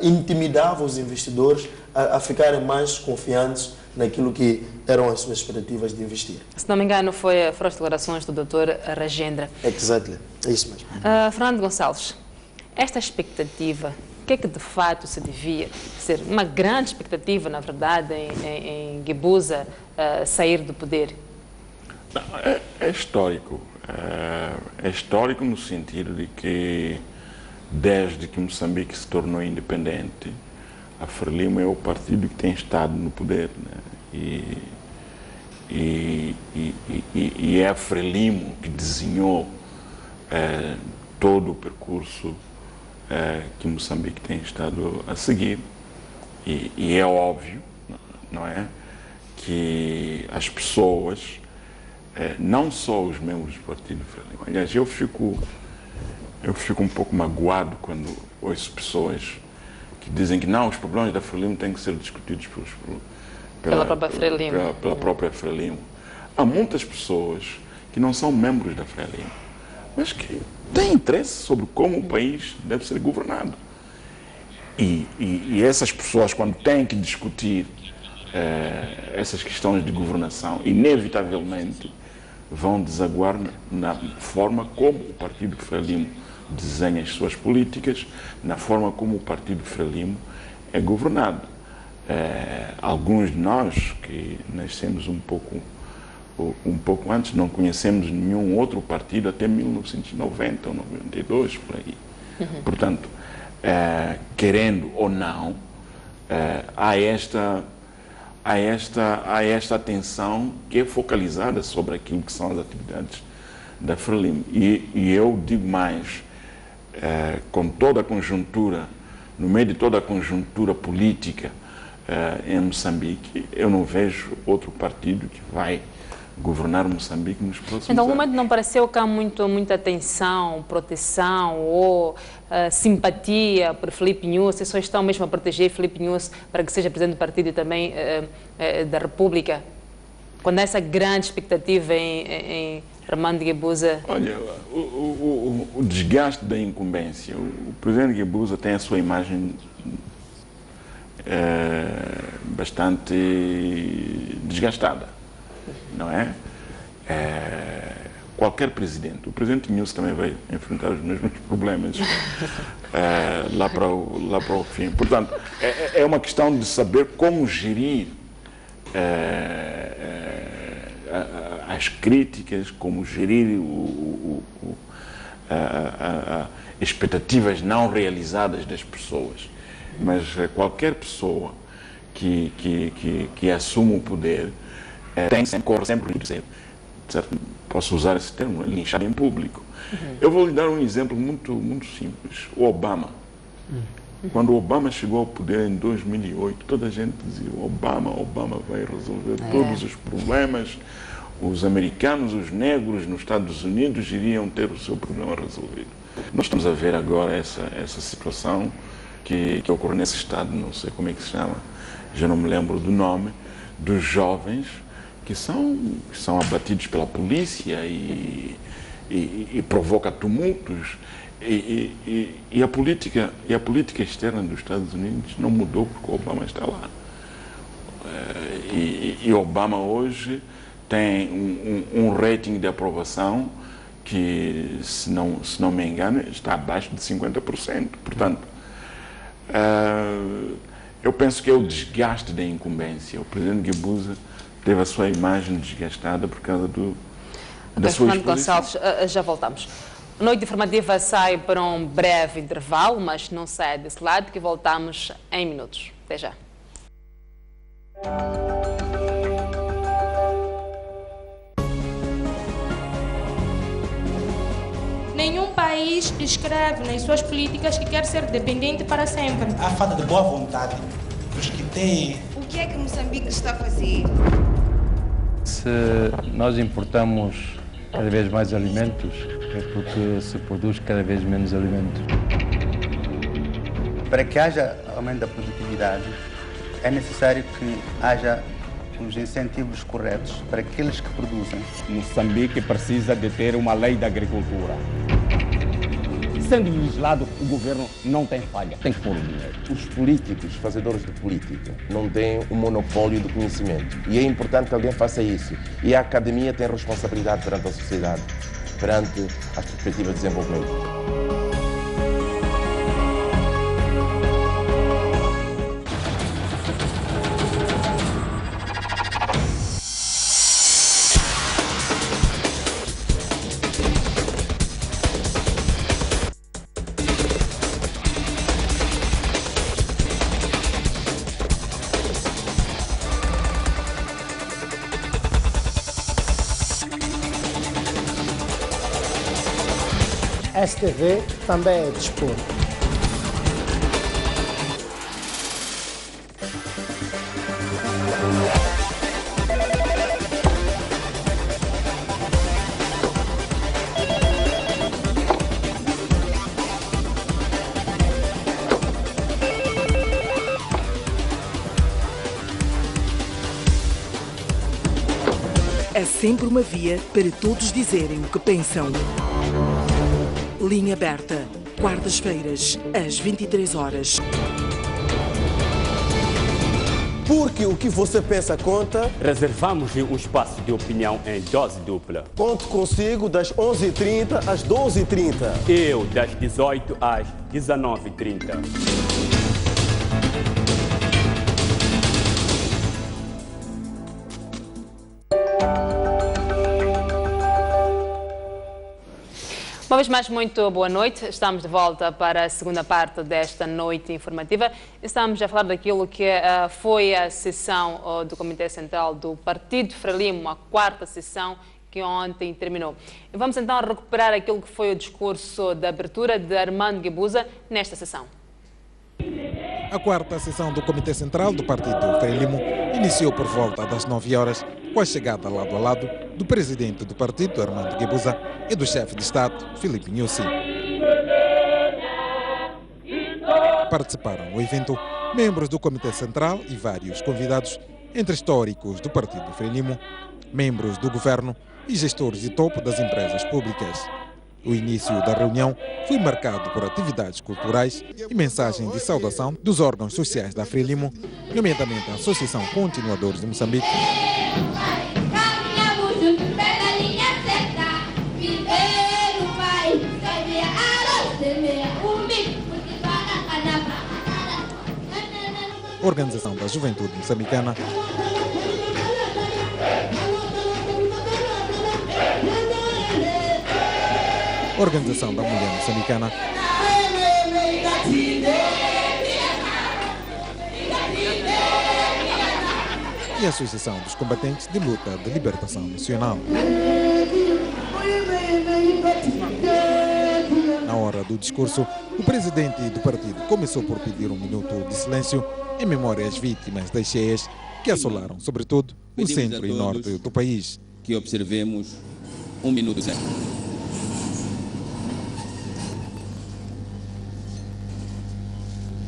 intimidava os investidores a ficarem mais confiantes naquilo que eram as suas expectativas de investir. Se não me engano, foram as declarações do Dr. Rajendra. Exatamente, é isso mesmo. Fernando Gonçalves, esta expectativa, o que é que de fato se devia ser? Uma grande expectativa, na verdade, em Guebuza sair do poder? Não, é histórico. É histórico no sentido de que, desde que Moçambique se tornou independente, a Frelimo é o partido que tem estado no poder, né? E é a Frelimo que desenhou todo o percurso que Moçambique tem estado a seguir. E é óbvio, não é, que as pessoas, não só os membros do partido Frelimo, aliás, eu fico um pouco magoado quando ouço pessoas que dizem que não, os problemas da Frelimo têm que ser discutidos pela própria Frelimo. Pela própria Frelimo. Há muitas pessoas que não são membros da Frelimo, mas que têm interesse sobre como o país deve ser governado. E essas pessoas, quando têm que discutir essas questões de governação, inevitavelmente vão desaguar na forma como o partido Frelimo desenha as suas políticas, na forma como o partido Frelimo é governado. Alguns de nós que nascemos um pouco antes, não conhecemos nenhum outro partido até 1990 ou 92, por aí. Portanto, querendo ou não, há esta atenção que é focalizada sobre aquilo que são as atividades da Frelimo. E eu digo mais, com toda a conjuntura no meio de toda a conjuntura política em Moçambique, eu não vejo outro partido que vai governar Moçambique nos próximos anos. Em algum momento não pareceu que há muita atenção, proteção ou simpatia por Filipe Nyusi? Vocês só estão mesmo a proteger Filipe Nyusi para que seja presidente do partido e também da República? Quando há essa grande expectativa em Armando Guebuza? Olha, o desgaste da incumbência. O presidente Guebuza tem a sua imagem bastante desgastada, não é? Qualquer presidente, o presidente Nyusi também vai enfrentar os mesmos problemas lá para o fim. Portanto, é uma questão de saber como gerir as críticas, como gerir expectativas não realizadas das pessoas. Mas qualquer pessoa que assume o poder tem sempre dizer, certo? Posso usar esse termo, linchar em público. Eu vou lhe dar um exemplo muito simples. O Obama. Quando o Obama chegou ao poder em 2008, toda a gente dizia: Obama vai resolver todos os problemas. Os americanos, os negros nos Estados Unidos iriam ter o seu problema resolvido. Nós estamos a ver agora essa situação que ocorre nesse estado, não sei como é que se chama, já não me lembro do nome, dos jovens que são abatidos pela polícia e provoca tumultos. E a política externa dos Estados Unidos não mudou porque o Obama está lá. E Obama hoje tem um rating de aprovação que, se não me engano, está abaixo de 50%. Portanto, eu penso que é o desgaste da incumbência. O presidente Guebuza teve a sua imagem desgastada por causa da sua Fernando Gonçalves, já voltamos. A noite informativa sai para um breve intervalo, mas não sai desse lado, que voltamos em minutos. Até já. Nenhum país escreve nas suas políticas que quer ser dependente para sempre. Há falta de boa vontade dos que têm. O que é que Moçambique está a fazer? Se nós importamos cada vez mais alimentos, é porque se produz cada vez menos alimentos. Para que haja aumento da produtividade, é necessário que haja os incentivos corretos para aqueles que produzem. Moçambique precisa de ter uma lei da agricultura. Sendo legislado, o governo não tem falha, tem que pôr o dinheiro. Os políticos, fazedores de política, não têm um monopólio do conhecimento. E é importante que alguém faça isso. E a academia tem responsabilidade perante a sociedade, perante as perspectivas de desenvolvimento. STV também é desporto. É sempre uma via para todos dizerem o que pensam. Linha aberta, quartas-feiras, às 23 horas. Porque o que você pensa conta. Reservamos um espaço de opinião em dose dupla. Conto consigo das 11h30 às 12h30. Eu, das 18 às 19h30. Uma vez mais, muito boa noite. Estamos de volta para a segunda parte desta noite informativa. Estamos a falar daquilo que foi a sessão do Comitê Central do Partido Frelimo, a quarta sessão que ontem terminou. E vamos então recuperar aquilo que foi o discurso de abertura de Armando Guebuza nesta sessão. A quarta sessão do Comitê Central do Partido Frelimo iniciou por volta das 9 horas, com a chegada lado a lado do presidente do partido, Armando Guebuza, e do chefe de Estado, Filipe Nyusi. Participaram no evento membros do Comitê Central e vários convidados, entre históricos do partido Frelimo, membros do governo e gestores de topo das empresas públicas. O início da reunião foi marcado por atividades culturais e mensagens de saudação dos órgãos sociais da Frelimo, nomeadamente a Associação Continuadores de Moçambique, Organização da Juventude Moçambicana, Organização da Mulher Moçambicana e a Associação dos Combatentes de Luta de Libertação Nacional. Na hora do discurso, o presidente do partido começou por pedir um minuto de silêncio em memória às vítimas das cheias que assolaram, sobretudo, o centro e norte do país. Que observemos um minuto de silêncio.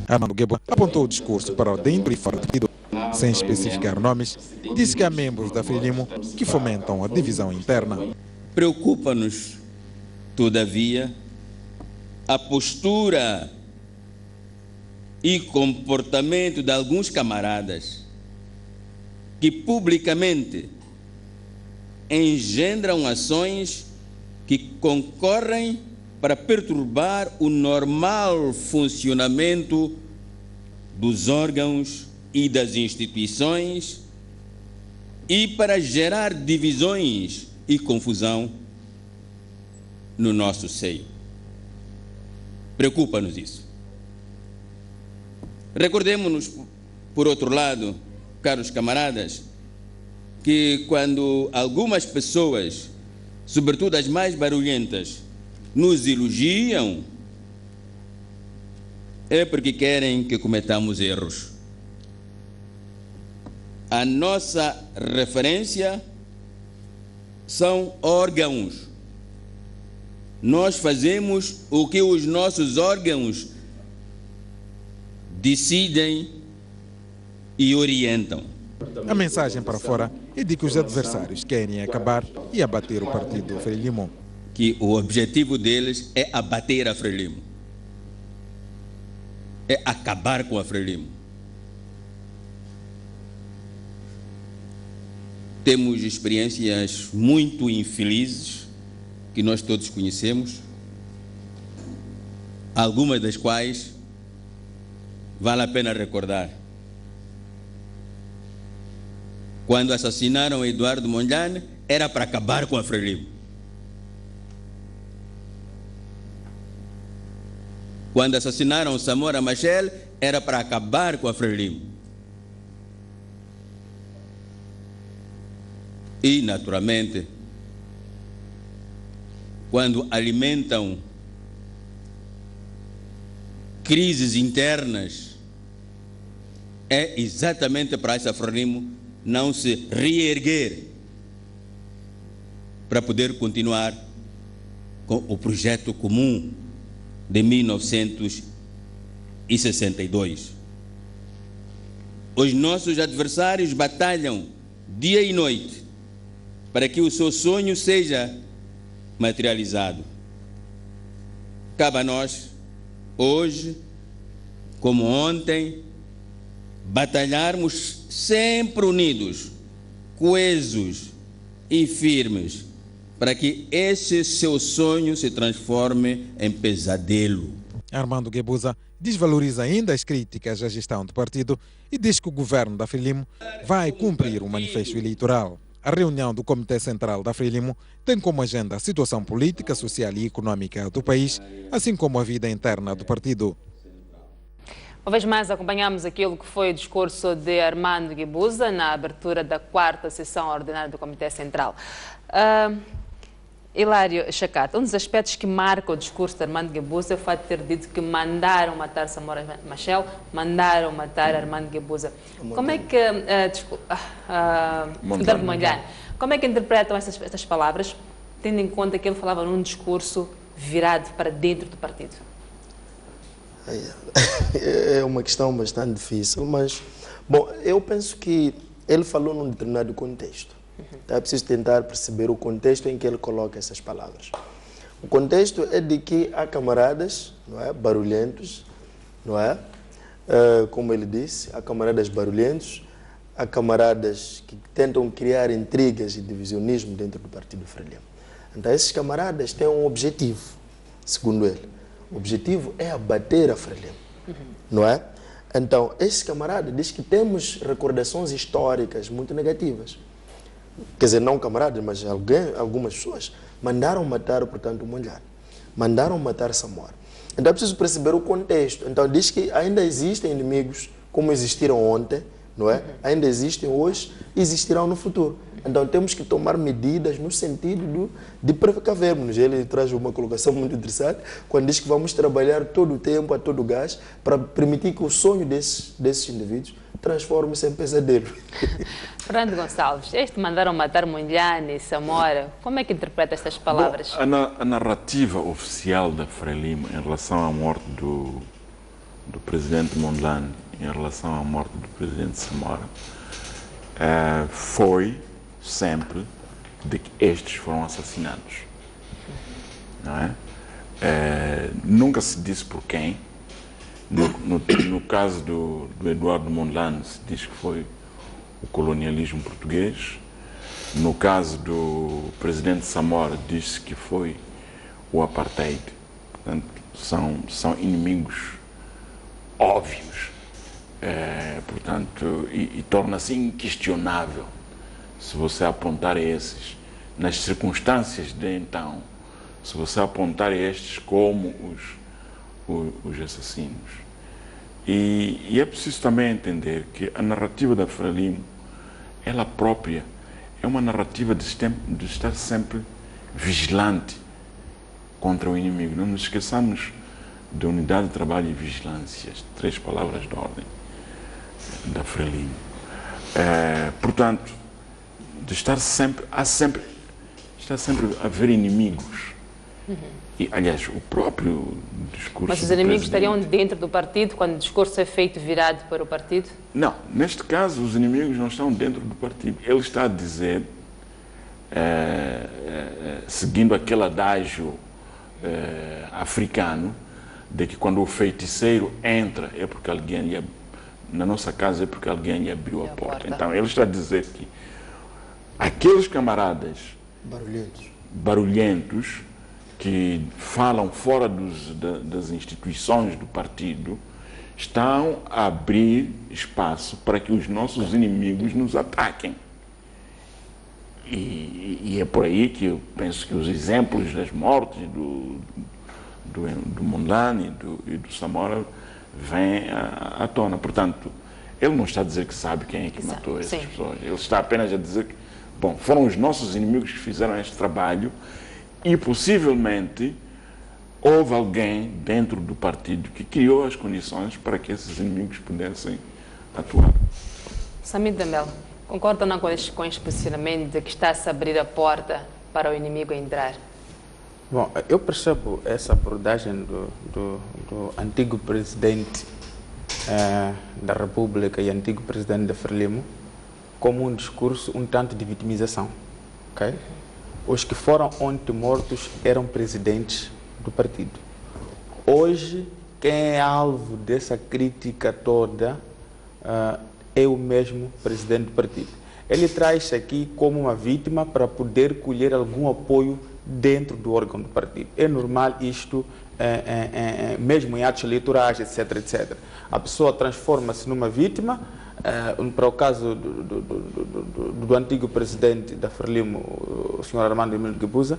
Armando Guebuza apontou o discurso para dentro e fora do partido, sem especificar nomes, disse que há membros da Frelimo que fomentam a divisão interna. Preocupa-nos, todavia, a postura e comportamento de alguns camaradas que publicamente engendram ações que concorrem para perturbar o normal funcionamento dos órgãos e das instituições e para gerar divisões e confusão no nosso seio. Preocupa-nos isso. Recordemos-nos, por outro lado, caros camaradas, que quando algumas pessoas, sobretudo as mais barulhentas, nos elogiam, é porque querem que cometamos erros. A nossa referência são órgãos. Nós fazemos o que os nossos órgãos decidem e orientam. A mensagem para fora é de que os adversários querem acabar e abater o partido Frelimo. Que o objetivo deles é abater a Frelimo, é acabar com a Frelimo. Temos experiências muito infelizes que nós todos conhecemos, algumas das quais vale a pena recordar. Quando assassinaram Eduardo Mondlane, era para acabar com a Frelimo. Quando assassinaram Samora Machel, era para acabar com a Frelimo. E, naturalmente, quando alimentam crises internas, é exatamente para essa Frelimo não se reerguer para poder continuar com o projeto comum de 1962. Os nossos adversários batalham dia e noite para que o seu sonho seja materializado. Cabe a nós, hoje, como ontem, batalharmos sempre unidos, coesos e firmes, para que esse seu sonho se transforme em pesadelo. Armando Guebuza desvaloriza ainda as críticas à gestão do partido e diz que o governo da Frelimo vai cumprir o manifesto eleitoral. A reunião do Comitê Central da Frelimo tem como agenda a situação política, social e econômica do país, assim como a vida interna do partido. Uma vez mais, acompanhamos aquilo que foi o discurso de Armando Guebuza na abertura da quarta sessão ordinária do Comitê Central. Hilário Chacata, um dos aspectos que marca o discurso de Armando Guebuza é o fato de ter dito que mandaram matar Samora Machel, mandaram matar Armando Guebuza. Como é que... como é que interpretam estas palavras, tendo em conta que ele falava num discurso virado para dentro do partido? É uma questão bastante difícil, mas, bom, eu penso que ele falou num determinado contexto. É preciso tentar perceber o contexto em que ele coloca essas palavras. O contexto é de que há camaradas, não é, barulhentos, não é? Como ele disse, há camaradas barulhentos, há camaradas que tentam criar intrigas e divisionismo dentro do Partido Frelimo. Então, esses camaradas têm um objetivo, segundo ele. O objetivo é abater a Frelimo, não é? Então, esse camarada diz que temos recordações históricas muito negativas. Quer dizer, não camaradas, mas algumas pessoas mandaram matar, portanto, o Mondlane. Mandaram matar Samora. Então, é preciso perceber o contexto. Então, diz que ainda existem inimigos, como existiram ontem, não é? Ainda existem hoje e existirão no futuro. Então, temos que tomar medidas no sentido de precavermos. Ele traz uma colocação muito interessante, quando diz que vamos trabalhar todo o tempo, a todo o gás, para permitir que o sonho desses indivíduos transforme-se em pesadelo. Fernando Gonçalves, mandaram matar Mondlane e Samora, como é que interpreta estas palavras? Bom, a narrativa oficial da Frelimo em relação à morte do presidente Mondlane, em relação à morte do presidente Samora, foi sempre de que estes foram assassinados. Não é? Nunca se disse por quem. No caso do Eduardo Mondlane, se diz que foi o colonialismo português. No caso do presidente Samora, diz-se que foi o apartheid. Portanto, são inimigos óbvios. Portanto, e torna-se inquestionável se você apontar esses, nas circunstâncias de então, se você apontar estes como os assassinos. E é preciso também entender que a narrativa da Frelimo, ela própria, é uma narrativa de estar sempre vigilante contra o inimigo. Não nos esqueçamos de unidade de trabalho e vigilância, as 3 palavras de ordem da Frelimo. Portanto, de estar sempre a haver inimigos. E, aliás, o próprio discurso... Mas os inimigos estariam dentro do partido quando o discurso é feito virado para o partido? Não, neste caso os inimigos não estão dentro do partido. Ele está a dizer, seguindo aquele adágio africano, de que quando o feiticeiro entra é porque alguém na nossa casa é porque alguém lhe abriu a porta. Então ele está a dizer que aqueles camaradas barulhentos que falam fora das instituições do partido estão a abrir espaço para que os nossos inimigos nos ataquem. E é por aí que eu penso que os exemplos das mortes do Mondlane e do Samora vêm à tona. Portanto, ele não está a dizer que sabe quem é que matou essas pessoas. Ele está apenas a dizer que, bom, foram os nossos inimigos que fizeram este trabalho e possivelmente houve alguém dentro do partido que criou as condições para que esses inimigos pudessem atuar. Samir Dembele, concorda ou não com este posicionamento de que está-se a abrir a porta para o inimigo entrar? Bom, eu percebo essa abordagem do antigo presidente da República e antigo presidente da Frelimo como um discurso um tanto de vitimização. Okay? Os que foram ontem mortos eram presidentes do partido. Hoje, quem é alvo dessa crítica toda é o mesmo presidente do partido. Ele traz aqui como uma vítima para poder colher algum apoio dentro do órgão do partido. É normal isto, mesmo em atos eleitorais, etc, etc. A pessoa transforma-se numa vítima. Para o caso do antigo presidente da Frelimo, o Sr. Armando Emílio Guebuza,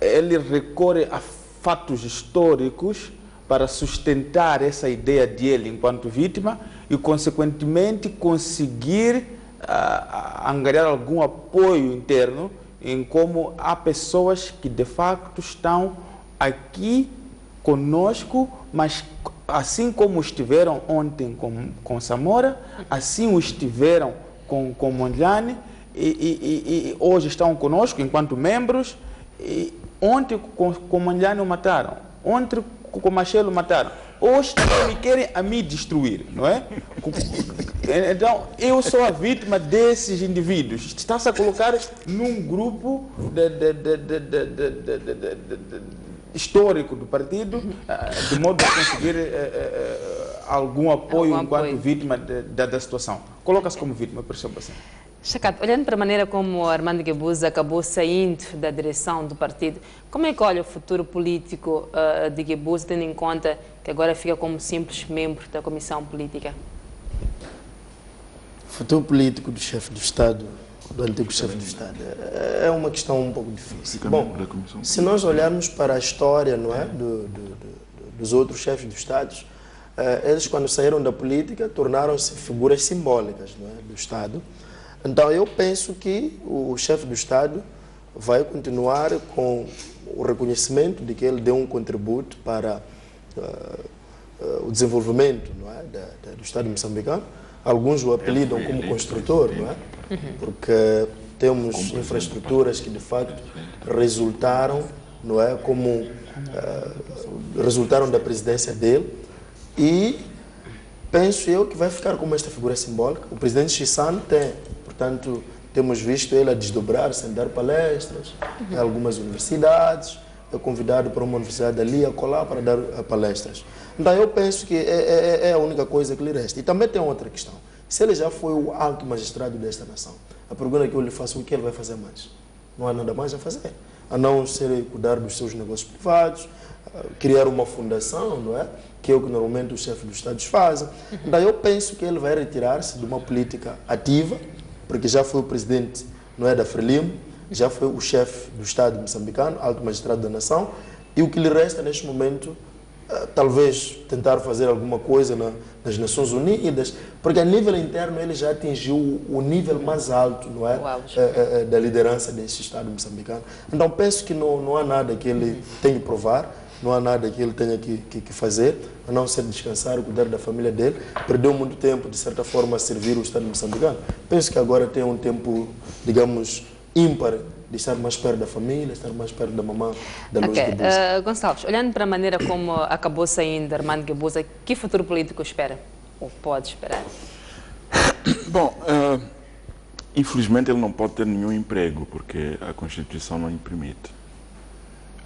ele recorre a fatos históricos para sustentar essa ideia dele enquanto vítima e, consequentemente, conseguir angariar algum apoio interno em como há pessoas que de facto estão aqui conosco, mas assim como estiveram ontem com Samora, assim o estiveram com Mondlane e hoje estão conosco enquanto membros. E ontem com Mondlane o mataram, ontem com Machel o mataram, hoje também me querem a me destruir, não é? Então, eu sou a vítima desses indivíduos. Está-se a colocar num grupo histórico do partido, de modo a conseguir algum apoio enquanto vítima da situação. Coloca-se como vítima, perceba assim. Chacat, olhando para a maneira como Armando Guebuza acabou saindo da direção do partido, como é que olha o futuro político de Guebuza, tendo em conta que agora fica como simples membro da comissão política? O futuro político do chefe do Estado, do antigo chefe do Estado, é uma questão um pouco difícil. Bom, se nós olharmos para a história, não é, dos outros chefes do Estado, eles quando saíram da política tornaram-se figuras simbólicas, não é, do Estado. Então eu penso que o chefe do Estado vai continuar com o reconhecimento de que ele deu um contributo para o desenvolvimento, não é, do Estado moçambicano. Alguns o apelidam como construtor, não é? Porque temos infraestruturas que de facto resultaram, não é, como resultaram da presidência dele, e penso eu que vai ficar como esta figura simbólica. O presidente Chissano tem, portanto, temos visto ele a desdobrar-se, a dar palestras em algumas universidades, é convidado para uma universidade ali a colar para dar palestras. Então eu penso que é a única coisa que lhe resta. E também tem outra questão. Se ele já foi o alto magistrado desta nação, a pergunta que eu lhe faço é o que ele vai fazer mais? Não há nada mais a fazer. A não ser cuidar dos seus negócios privados, criar uma fundação, não é? Que é o que normalmente os chefes dos Estados fazem. Então eu penso que ele vai retirar-se de uma política ativa, porque já foi o presidente, não é, da Frelimo, já foi o chefe do Estado moçambicano, alto magistrado da nação, e o que lhe resta neste momento, talvez tentar fazer alguma coisa nas Nações Unidas, porque a nível interno ele já atingiu o nível mais alto, não é, da liderança desse Estado moçambicano. Então penso que não há nada que ele tenha que provar, não há nada que ele tenha que fazer, a não ser descansar, cuidar da família dele. Perdeu muito tempo, de certa forma, a servir o Estado moçambicano. Penso que agora tem um tempo, digamos, ímpar, de estar mais perto da família, estar mais perto da mamã, da Luz Guebuza. Gonçalves, olhando para a maneira como acabou saindo Armando Guebuza, que futuro político espera? Ou pode esperar? Bom, infelizmente ele não pode ter nenhum emprego, porque a Constituição não lhe permite.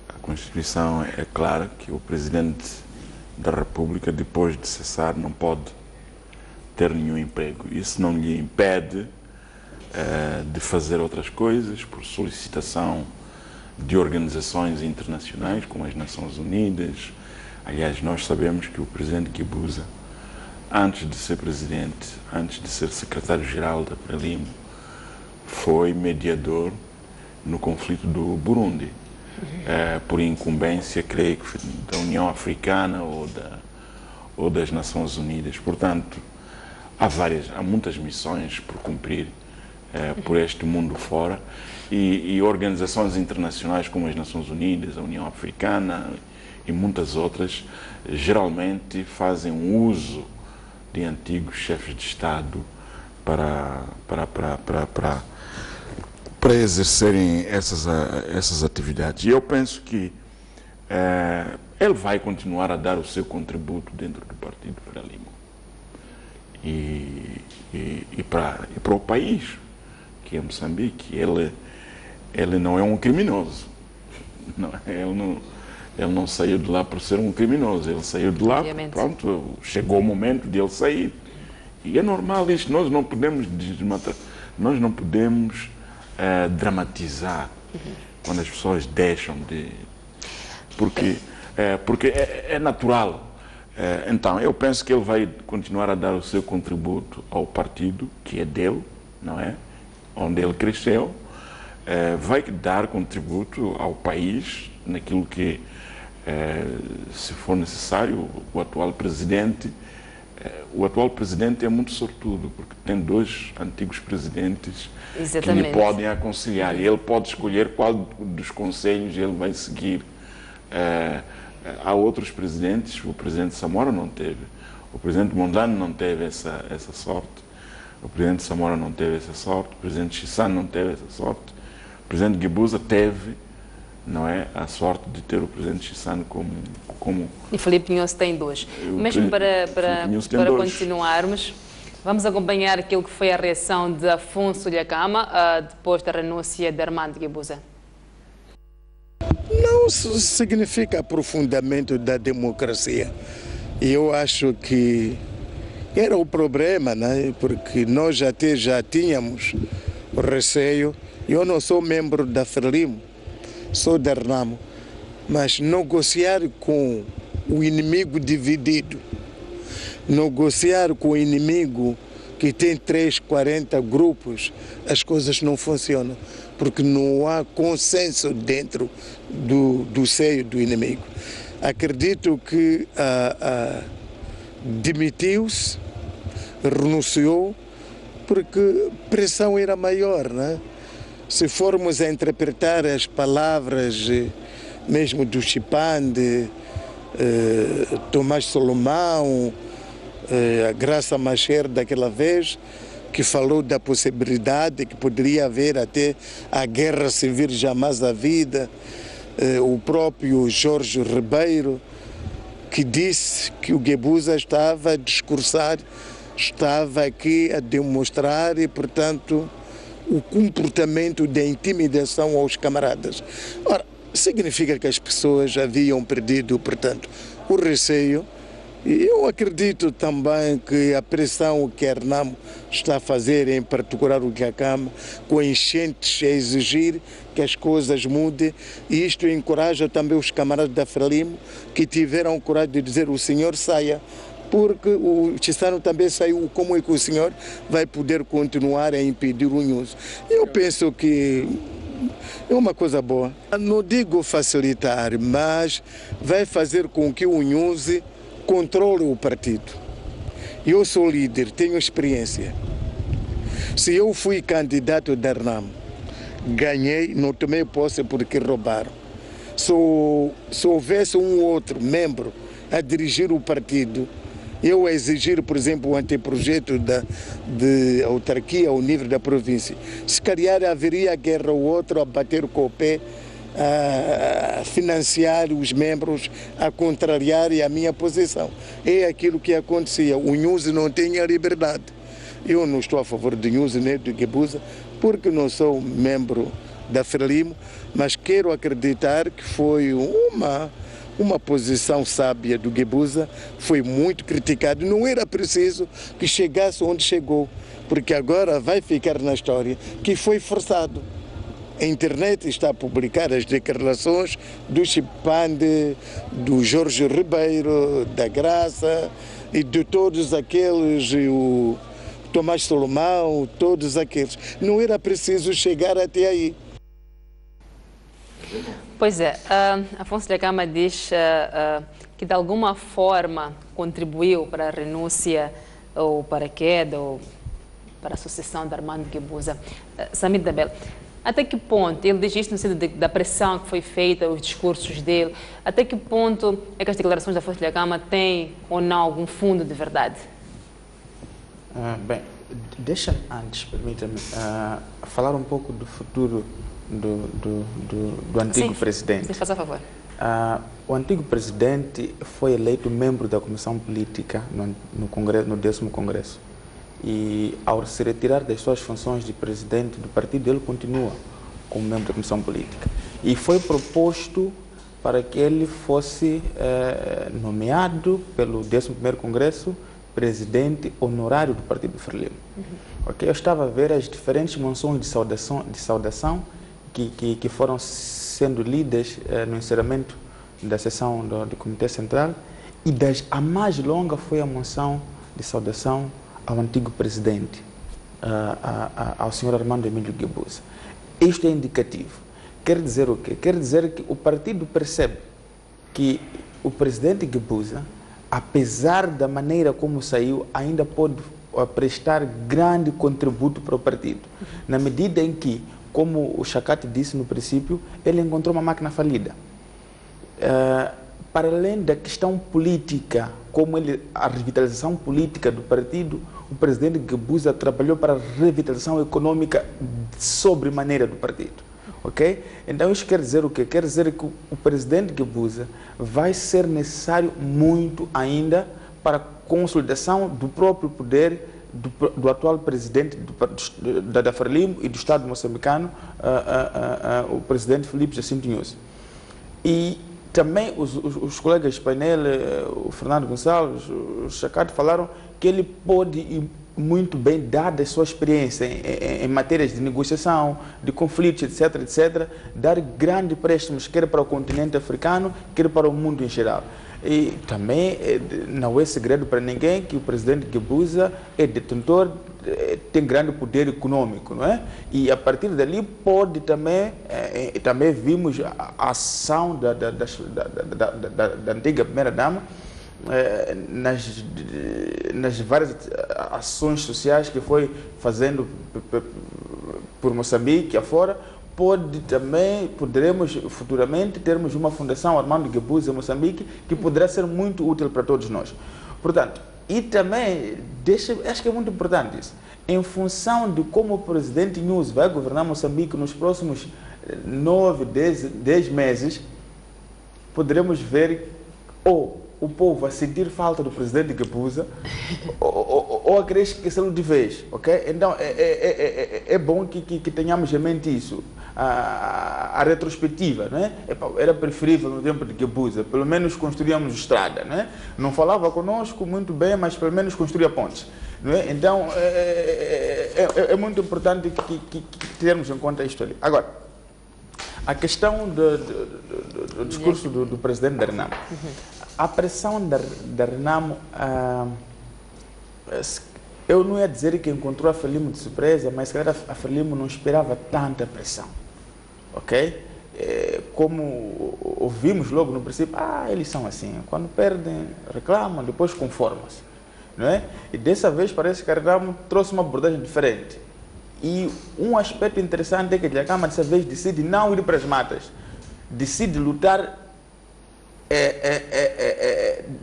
A Constituição é clara que o Presidente da República, depois de cessar, não pode ter nenhum emprego. Isso não lhe impede de fazer outras coisas por solicitação de organizações internacionais como as Nações Unidas. Aliás, nós sabemos que o presidente Guebuza, antes de ser presidente, antes de ser secretário-geral da Frelimo, foi mediador no conflito do Burundi, por incumbência, creio que da União Africana ou das Nações Unidas. Portanto, há muitas missões por cumprir por este mundo fora, e organizações internacionais como as Nações Unidas, a União Africana e muitas outras geralmente fazem uso de antigos chefes de Estado para exercerem essas atividades. E eu penso que ele vai continuar a dar o seu contributo dentro do Partido Frelimo e para o país, que é Moçambique. Ele não é um criminoso. Ele não saiu de lá por ser um criminoso. Ele saiu de lá, pronto, chegou o momento de ele sair. E é normal isto. Nós não podemos desmatar, nós não podemos dramatizar quando as pessoas deixam de... Porque é natural. Então, eu penso que ele vai continuar a dar o seu contributo ao partido, que é dele, não é? Onde ele cresceu, vai dar contributo ao país naquilo que, se for necessário, o atual presidente o atual presidente é muito sortudo, porque tem 2 antigos presidentes Exatamente. que lhe podem aconselhar. E ele pode escolher qual dos conselhos ele vai seguir. Há outros presidentes, o presidente Samora não teve, o presidente Mondlane não teve essa sorte, o presidente Samora não teve essa sorte, o presidente Chissano não teve essa sorte, o presidente Guebuza teve, não é, a sorte de ter o presidente Chissano como... E Filipe Nhosse tem 2. Mesmo para continuarmos, vamos acompanhar aquilo que foi a reação de Afonso Dhlakama depois da renúncia de Armando Guebuza. Não significa aprofundamento da democracia. Eu acho que era o problema, né? Porque nós até já tínhamos o receio. Eu não sou membro da Frelimo, sou da Renamo, mas negociar com o inimigo dividido, negociar com o inimigo que tem 30, 40 grupos, as coisas não funcionam, porque não há consenso dentro do seio do inimigo. Acredito que demitiu-se, renunciou, porque a pressão era maior, né? Se formos a interpretar as palavras mesmo do Chipande, Tomás Solomão, a Graça Macher daquela vez, que falou da possibilidade que poderia haver até a guerra civil jamais à vida, o próprio Jorge Ribeiro, que disse que o Guebuza estava a discursar, estava aqui a demonstrar e, portanto, o comportamento de intimidação aos camaradas. Ora, significa que as pessoas haviam perdido, portanto, o receio. E eu acredito também que a pressão que a Renamo está a fazer, em particular o Dhlakama, com enchentes, a exigir que as coisas mudem, e isto encoraja também os camaradas da Frelimo que tiveram coragem de dizer: o senhor saia, porque o Chissano também saiu. Como é que o senhor vai poder continuar a impedir o Nhosse? Eu penso que é uma coisa boa. Não digo facilitar, mas vai fazer com que o Nhosse controle o partido. Eu sou líder, tenho experiência. Se eu fui candidato da Renamo, ganhei, não tomei posse porque roubaram. Se houvesse um outro membro a dirigir o partido, eu a exigir, por exemplo, o anteprojeto de autarquia ao nível da província, se calhar haveria guerra, o outro a bater com o pé, a financiar os membros, a contrariar a minha posição. É aquilo que acontecia. O Nhosse não tinha liberdade. Eu não estou a favor do Nhosse nem do Guebuza, porque não sou membro da Frelimo, mas quero acreditar que foi uma posição sábia do Guebuza, foi muito criticado. Não era preciso que chegasse onde chegou, porque agora vai ficar na história que foi forçado. A internet está a publicar as declarações do Chipande, do Jorge Ribeiro, da Graça e de todos aqueles, o Tomás Solomão, todos aqueles. Não era preciso chegar até aí. Pois é, Afonso Dhlakama diz que de alguma forma contribuiu para a renúncia ou para a queda ou para a sucessão de Armando Guebuza. Samit Ndembele, até que ponto, ele diz isso no sentido da pressão que foi feita, os discursos dele, até que ponto é que as declarações de Afonso Dhlakama têm ou não algum fundo de verdade? Bem, deixa-me antes, permita-me, falar um pouco do futuro do antigo presidente. Sim, faz a favor. O antigo presidente foi eleito membro da Comissão Política no 10º Congresso. E ao se retirar das suas funções de presidente do partido, ele continua como membro da Comissão Política. E foi proposto para que ele fosse nomeado pelo 11º Congresso presidente honorário do Partido Frelimo. Okay? Eu estava a ver as diferentes menções de saudação que foram sendo lidas no encerramento da sessão do Comitê Central, e a mais longa foi a menção de saudação ao antigo presidente, ao senhor Armando Emílio Guebuza. Isto é indicativo. Quer dizer o quê? Quer dizer que o partido percebe que o presidente Guebuza apesar da maneira como saiu, ainda pode prestar grande contributo para o partido. Na medida em que, como o Chacate disse no princípio, ele encontrou uma máquina falida. Para além da questão política, a revitalização política do partido, o presidente Guebuza trabalhou para a revitalização econômica sobremaneira do partido. Ok? Então isso quer dizer o quê? Quer dizer que o presidente Guebuza vai ser necessário muito ainda para a consolidação do próprio poder do atual presidente da Frelimo e do Estado moçambicano, o presidente Filipe Jacinto Nyusi. E também os colegas painel, o Fernando Gonçalves, o Chacate, falaram que ele pode ir muito bem, dada a sua experiência em matérias de negociação, de conflitos, etc., dar grandes préstimos, quer para o continente africano, quer para o mundo em geral. E também não é segredo para ninguém que o presidente Guebuza é detentor, tem grande poder econômico, não é? E a partir dali pode também, também vimos a ação da antiga primeira-dama, nas várias ações sociais que foi fazendo por Moçambique afora. Poderemos futuramente termos uma fundação Armando Guebuza em Moçambique que poderá ser muito útil para todos nós. Portanto, e também, acho que é muito importante isso, em função de como o presidente Nyusi vai governar Moçambique nos próximos 9, 10 meses, poderemos ver o povo a sentir falta do presidente Guebuza ou a querer esquecê-lo de vez, ok? Então é bom que tenhamos em mente isso, a retrospectiva, né? Era preferível no tempo de Guebuza, pelo menos construíamos estrada, né? Não falava conosco muito bem, mas pelo menos construía pontes, né? Então é muito importante que tenhamos em conta isto ali. Agora, a questão do discurso do presidente da Renamo. A pressão da Renamo, eu não ia dizer que encontrou a Frelimo de surpresa, mas a Frelimo não esperava tanta pressão, ok? Como ouvimos logo no princípio, eles são assim, quando perdem, reclamam, depois conformam-se, não é? E dessa vez parece que a Renamo trouxe uma abordagem diferente. E um aspecto interessante é que a Dhlakama dessa vez decide não ir para as matas, decide lutar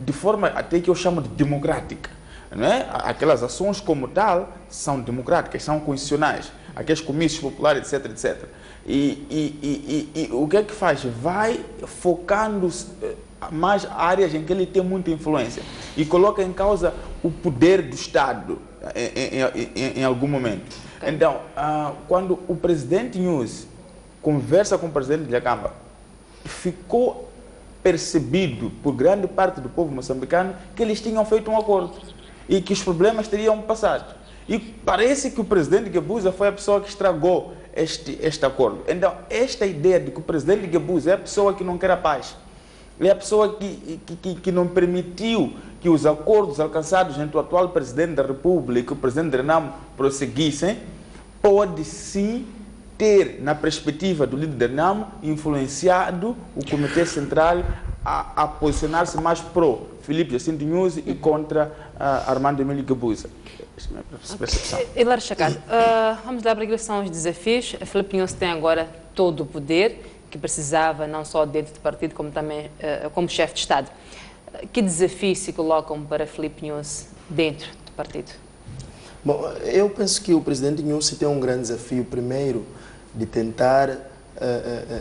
de forma até que eu chamo de democrática, não é? Aquelas ações como tal são democráticas, são constitucionais, aqueles comícios populares, etc. E o que é que faz? Vai focando mais áreas em que ele tem muita influência e coloca em causa o poder do Estado em algum momento. Okay. Então, quando o presidente Nyusi conversa com o presidente Dhlakama, ficou percebido por grande parte do povo moçambicano que eles tinham feito um acordo e que os problemas teriam passado. E parece que o presidente Guebuza foi a pessoa que estragou este acordo. Então, esta ideia de que o presidente Guebuza é a pessoa que não quer a paz, é a pessoa que não permitiu que os acordos alcançados entre o atual presidente da República e o presidente da Renamo prosseguissem, pode sim ter, na perspectiva do líder da Renamo, influenciado o Comitê Central a posicionar-se mais pro Filipe Jacinto Nyusi e contra Armando Emílio Guebuza. Hilário Chacate, vamos lá para aquilo que são os desafios. A Filipe Nyusi tem agora todo o poder que precisava, não só dentro do partido, como também como chefe de Estado. Que desafios se colocam para Filipe Nyusi dentro do partido? Bom, eu penso que o presidente Nyusi tem um grande desafio, primeiro, de tentar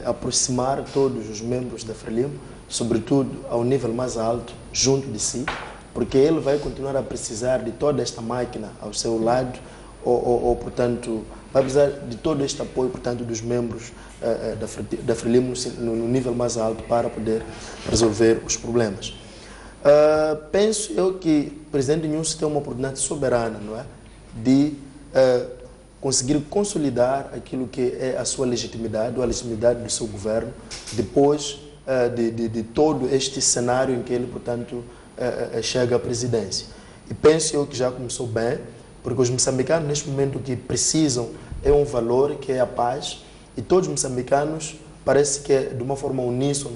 aproximar todos os membros da Frelimo, sobretudo ao nível mais alto, junto de si, porque ele vai continuar a precisar de toda esta máquina ao seu lado, portanto, vai precisar de todo este apoio, portanto, dos membros da Frelimo no nível mais alto para poder resolver os problemas. Penso eu que o presidente Nyusi tem uma oportunidade soberana, não é? De conseguir consolidar aquilo que é a sua legitimidade, ou a legitimidade do seu governo, depois de todo este cenário em que ele, portanto, chega à presidência. E penso eu que já começou bem, porque os moçambicanos, neste momento, o que precisam é um valor que é a paz, e todos os moçambicanos, parece que de uma forma uníssona,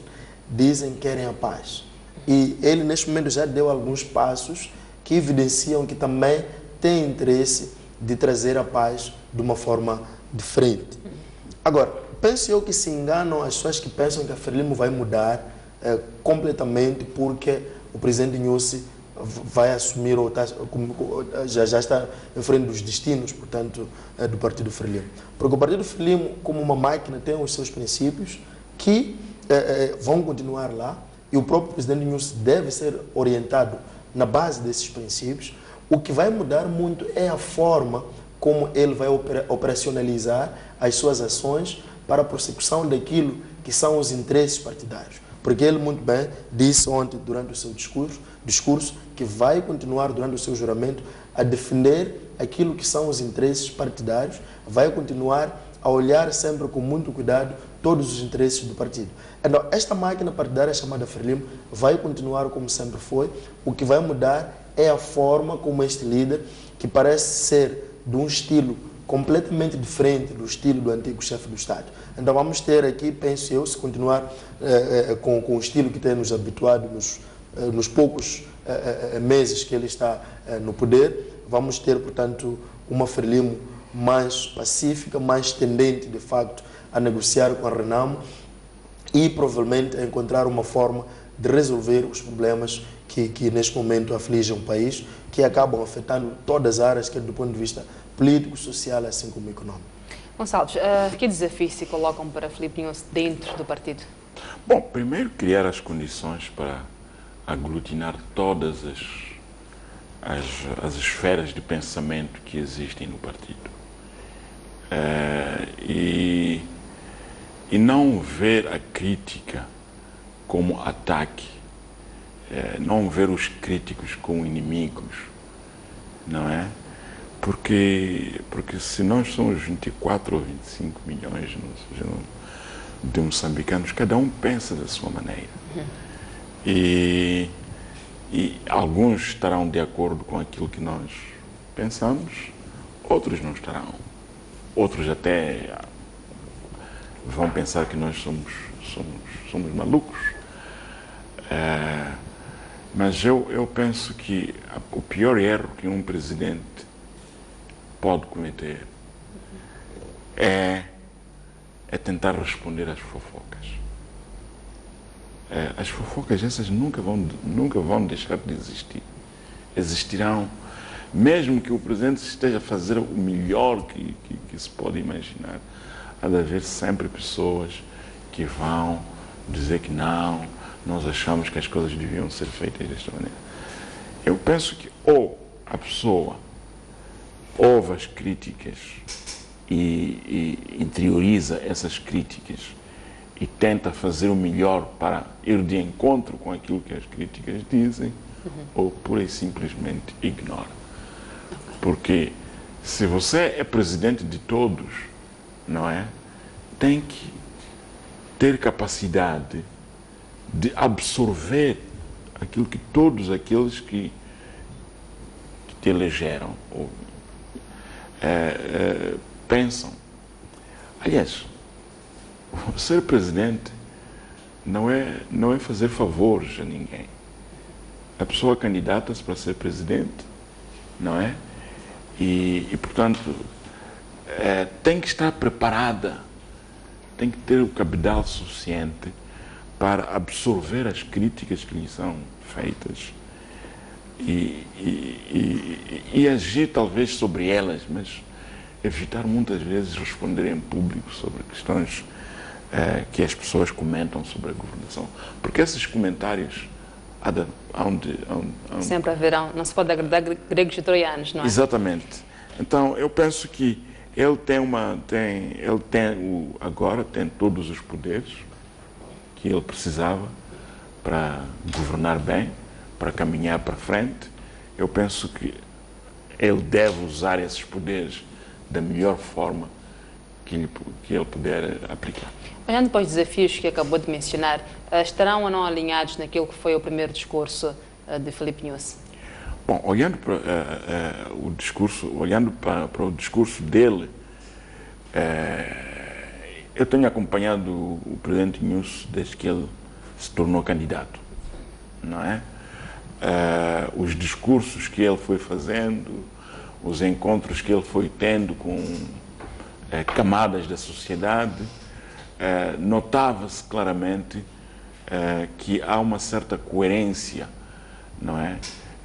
dizem que querem a paz. E ele, neste momento, já deu alguns passos que evidenciam que também tem interesse de trazer a paz de uma forma diferente. Agora, penso eu que se enganam as pessoas que pensam que a Frelimo vai mudar completamente porque o presidente Nyusi vai assumir ou já está em frente dos destinos, portanto, do Partido Frelimo. Porque o Partido Frelimo, como uma máquina, tem os seus princípios que vão continuar lá e o próprio presidente Nyusi deve ser orientado na base desses princípios. O que vai mudar muito é a forma como ele vai operacionalizar as suas ações para a prossecução daquilo que são os interesses partidários. Porque ele muito bem disse ontem, durante o seu discurso, que vai continuar durante o seu juramento a defender aquilo que são os interesses partidários, vai continuar a olhar sempre com muito cuidado todos os interesses do partido. Então, esta máquina partidária chamada Frelimo vai continuar como sempre foi. O que vai mudar é a forma como este líder, que parece ser de um estilo completamente diferente do estilo do antigo chefe do Estado. Então vamos ter aqui, penso eu, se continuar com o estilo que tem nos habituado nos poucos meses que ele está no poder, vamos ter, portanto, uma Frelimo mais pacífica, mais tendente, de facto, a negociar com a Renamo e provavelmente a encontrar uma forma de resolver os problemas que neste momento afligem o país, que acabam afetando todas as áreas, quer do ponto de vista político, social, assim como econômico. Gonçalves, que desafios se colocam para Filipe Nyusi dentro do partido? Bom, primeiro criar as condições para aglutinar todas as esferas de pensamento que existem no partido. E não ver a crítica como ataque, não ver os críticos como inimigos, não é? Porque se nós somos 24 ou 25 milhões de moçambicanos, cada um pensa da sua maneira. E alguns estarão de acordo com aquilo que nós pensamos, outros não estarão. Outros até vão pensar que nós somos malucos. Mas eu penso que o pior erro que um presidente pode cometer é tentar responder às fofocas. As fofocas essas nunca vão deixar de existir. Existirão, mesmo que o presidente esteja a fazer o melhor que se pode imaginar. Há de haver sempre pessoas que vão dizer que não, nós achamos que as coisas deviam ser feitas desta maneira. Eu penso que ou a pessoa ouve as críticas e interioriza essas críticas e tenta fazer o melhor para ir de encontro com aquilo que as críticas dizem, ou pura e simplesmente ignora. Porque se você é presidente de todos, não é? Tem que ter capacidade de absorver aquilo que todos aqueles que te elegeram ou pensam. Aliás, ser presidente não é fazer favores a ninguém. A pessoa candidata-se para ser presidente, não é? E portanto, tem que estar preparada, tem que ter o cabedal suficiente para absorver as críticas que lhe são feitas e agir talvez sobre elas, mas evitar muitas vezes responder em público sobre questões que as pessoas comentam sobre a governação. Porque esses comentários sempre haverão, não se pode agradar gregos e troianos, não é? Exatamente. Então, eu penso que ele agora tem todos os poderes que ele precisava para governar bem, para caminhar para frente. Eu penso que ele deve usar esses poderes da melhor forma que ele puder aplicar. Olhando para os desafios que acabou de mencionar, estarão ou não alinhados naquilo que foi o primeiro discurso de Filipe Nyusi? Bom, olhando para o discurso dele, eu tenho acompanhado o presidente Nyusi desde que ele se tornou candidato. não é? Os discursos que ele foi fazendo, os encontros que ele foi tendo com camadas da sociedade, notava-se claramente que há uma certa coerência, não é,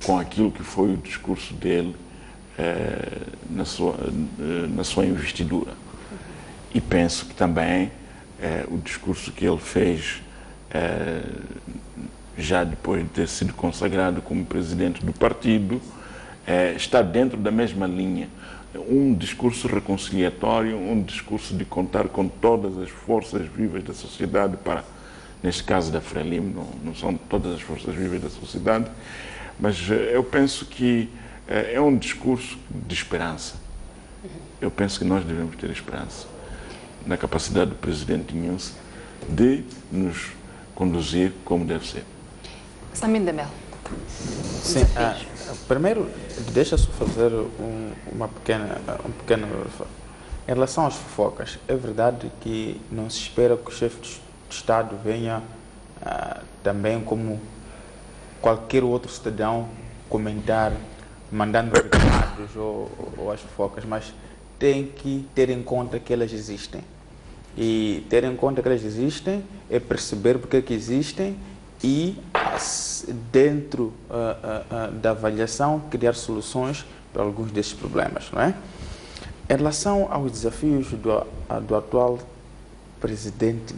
com aquilo que foi o discurso dele na sua investidura. E penso que também o discurso que ele fez já depois de ter sido consagrado como presidente do partido está dentro da mesma linha. Um discurso reconciliatório, um discurso de contar com todas as forças vivas da sociedade para, neste caso da Frelimo, não são todas as forças vivas da sociedade, mas eu penso que é um discurso de esperança. Eu penso que nós devemos ter esperança na capacidade do presidente Inhosse de nos conduzir como deve ser. Samir Dembele. Sim, primeiro, deixa só fazer uma pequena em relação às fofocas. É verdade que não se espera que o chefe de Estado venha também, como qualquer outro cidadão, comentar, mandando recados ou as fofocas, mas tem que ter em conta que elas existem. E ter em conta que elas existem é perceber porque que existem e, dentro da avaliação, criar soluções para alguns desses problemas, não é? Em relação aos desafios do atual presidente,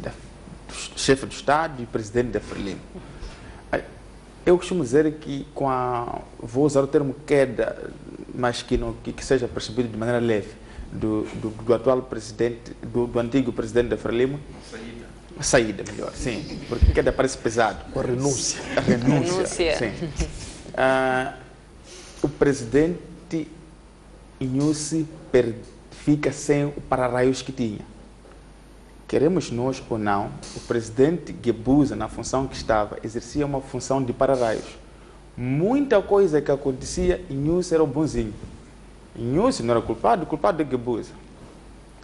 chefe do Estado e presidente da Frelimo, eu costumo dizer que vou usar o termo queda, mas que seja percebido de maneira leve, do atual presidente, do antigo presidente da Frelimo. Saída, melhor, sim, porque queda parece pesado. A renúncia. A renúncia, sim. O presidente Inhosse fica sem o para-raios que tinha. Queremos nós ou não, o presidente Guebuza, na função que estava, exercia uma função de para-raios. Muita coisa que acontecia, Inhosse era o bonzinho. Inhosse não era culpado é Guebuza.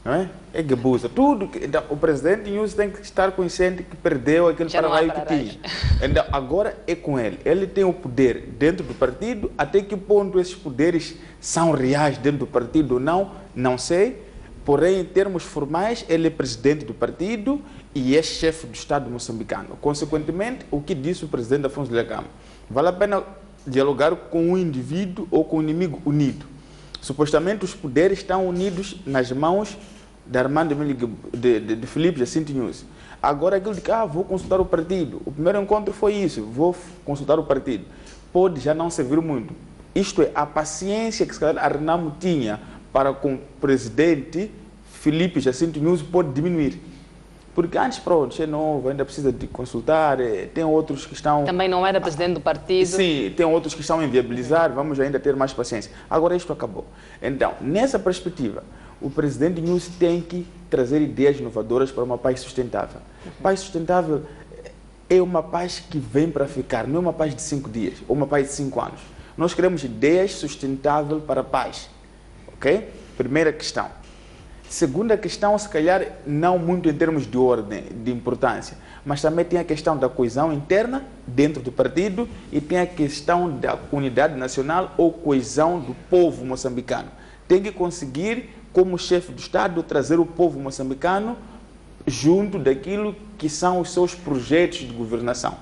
Não é? É Guebuza. Tudo então, o presidente Inhosse tem que estar consciente que perdeu aquele para-raio que tinha. Então, agora é com ele. Ele tem o poder dentro do partido. Até que ponto esses poderes são reais dentro do partido ou não, não sei. Porém, em termos formais, ele é presidente do partido e é chefe do Estado moçambicano. Consequentemente, o que disse o presidente Afonso Dhlakama? Vale a pena dialogar com um indivíduo ou com um inimigo unido. Supostamente, os poderes estão unidos nas mãos de Armando de Filipe Jacinto Inhosse. Agora, aquilo de que vou consultar o partido. O primeiro encontro foi isso, vou consultar o partido. Pode já não servir muito. Isto é, a paciência que a Renamo tinha para com o presidente Filipe Jacinto Inhosse pode diminuir. Porque antes, pronto, é novo, ainda precisa de consultar, tem outros que estão... Também não era presidente do partido. Sim, tem outros que estão a inviabilizar, vamos ainda ter mais paciência. Agora isto acabou. Então, nessa perspectiva, o presidente Inhosse tem que trazer ideias inovadoras para uma paz sustentável. Paz sustentável é uma paz que vem para ficar, não é uma paz de 5 dias, ou uma paz de 5 anos. Nós queremos ideias sustentáveis para a paz. Ok? Primeira questão. Segunda questão, se calhar, não muito em termos de ordem, de importância, mas também tem a questão da coesão interna dentro do partido e tem a questão da unidade nacional ou coesão do povo moçambicano. Tem que conseguir, como chefe do Estado, trazer o povo moçambicano junto daquilo que são os seus projetos de governação.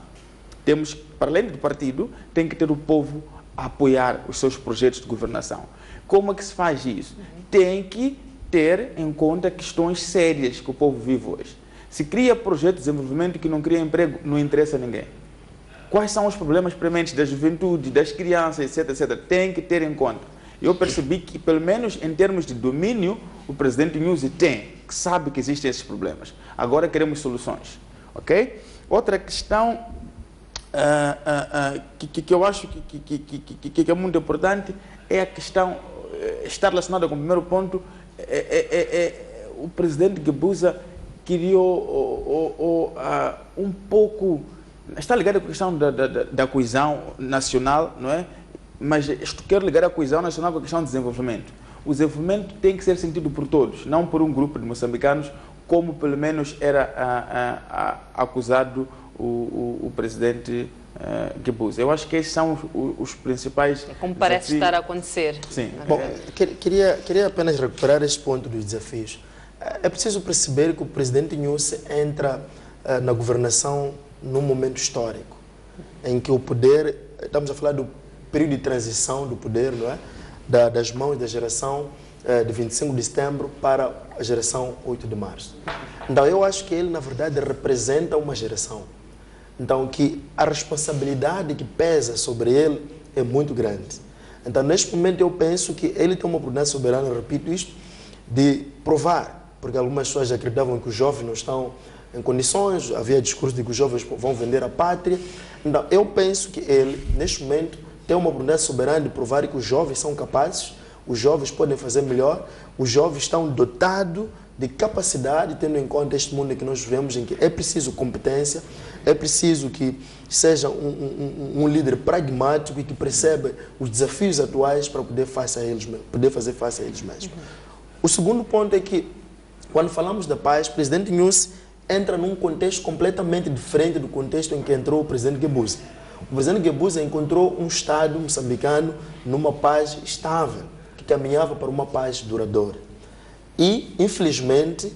Temos, para além do partido, tem que ter o povo a apoiar os seus projetos de governação. Como é que se faz isso? Tem que ter em conta questões sérias que o povo vive hoje. Se cria projeto de desenvolvimento que não cria emprego, não interessa a ninguém. Quais são os problemas prementes da juventude, das crianças, etc, etc. Tem que ter em conta. Eu percebi que, pelo menos em termos de domínio, o presidente Inhosse que sabe que existem esses problemas. Agora queremos soluções. Ok? Outra questão que eu acho que é muito importante é a questão, está relacionada com o primeiro ponto, o presidente Guebuza criou um pouco, está ligado com a questão da coesão nacional, não é? Mas quero ligar a coesão nacional com a questão do desenvolvimento. O desenvolvimento tem que ser sentido por todos, não por um grupo de moçambicanos, como pelo menos era acusado o presidente Gebuza. Eu acho que esses são os principais como parece estar a acontecer. Sim. Bom, queria apenas recuperar este ponto dos desafios. É preciso perceber que o presidente Nyusi entra na governação num momento histórico, em que o poder, estamos a falar do período de transição do poder, não é? Das mãos da geração de 25 de setembro para a geração 8 de março. Então, eu acho que ele, na verdade, representa uma geração. Então, que a responsabilidade que pesa sobre ele é muito grande. Então, neste momento, eu penso que ele tem uma oportunidade soberana, eu repito isto, de provar, porque algumas pessoas acreditavam que os jovens não estão em condições, havia discurso de que os jovens vão vender a pátria. Então, eu penso que ele, neste momento, tem uma oportunidade soberana de provar que os jovens são capazes, os jovens podem fazer melhor, os jovens estão dotados de capacidade, tendo em conta este mundo em que nós vivemos, em que é preciso competência, é preciso que seja um líder pragmático e que perceba os desafios atuais para poder fazer face a eles mesmos. O segundo ponto é que, quando falamos da paz, o presidente Nyusi entra num contexto completamente diferente do contexto em que entrou o presidente Gebuza. O presidente Gebuza encontrou um Estado moçambicano numa paz estável, que caminhava para uma paz duradoura. E, infelizmente,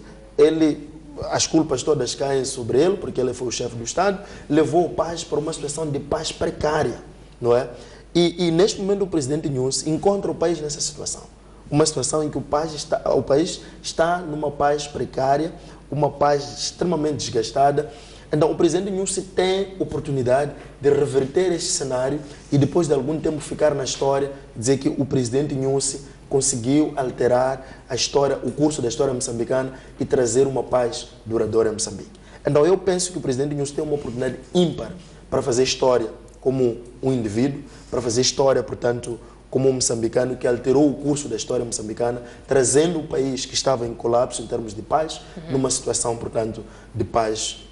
as culpas todas caem sobre ele, porque ele foi o chefe do Estado, levou o país para uma situação de paz precária, não é? E neste momento o presidente Nyusi encontra o país nessa situação. Uma situação em que o país está numa paz precária, uma paz extremamente desgastada. Então o presidente Nyusi tem oportunidade de reverter este cenário e depois de algum tempo ficar na história, dizer que o presidente Nyusi conseguiu alterar a história, o curso da história moçambicana e trazer uma paz duradoura em Moçambique. Então eu penso que o presidente Nyusi tem uma oportunidade ímpar para fazer história como um indivíduo, para fazer história, portanto, como um moçambicano que alterou o curso da história moçambicana, trazendo o país que estava em colapso em termos de paz, numa situação, portanto, de paz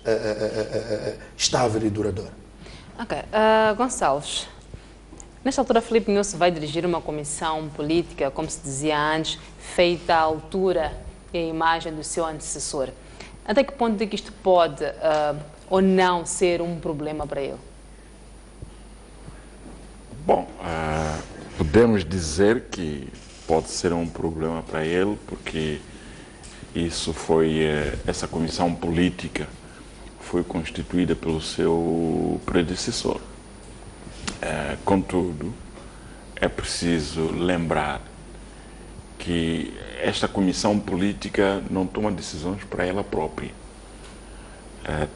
estável e duradoura. Ok. Gonçalves, nesta altura, Filipe Nyusi vai dirigir uma comissão política, como se dizia antes, feita à altura e à imagem do seu antecessor. Até que ponto é que isto pode ou não ser um problema para ele? Bom, podemos dizer que pode ser um problema para ele, porque essa comissão política foi constituída pelo seu predecessor. Contudo, é preciso lembrar que esta comissão política não toma decisões para ela própria.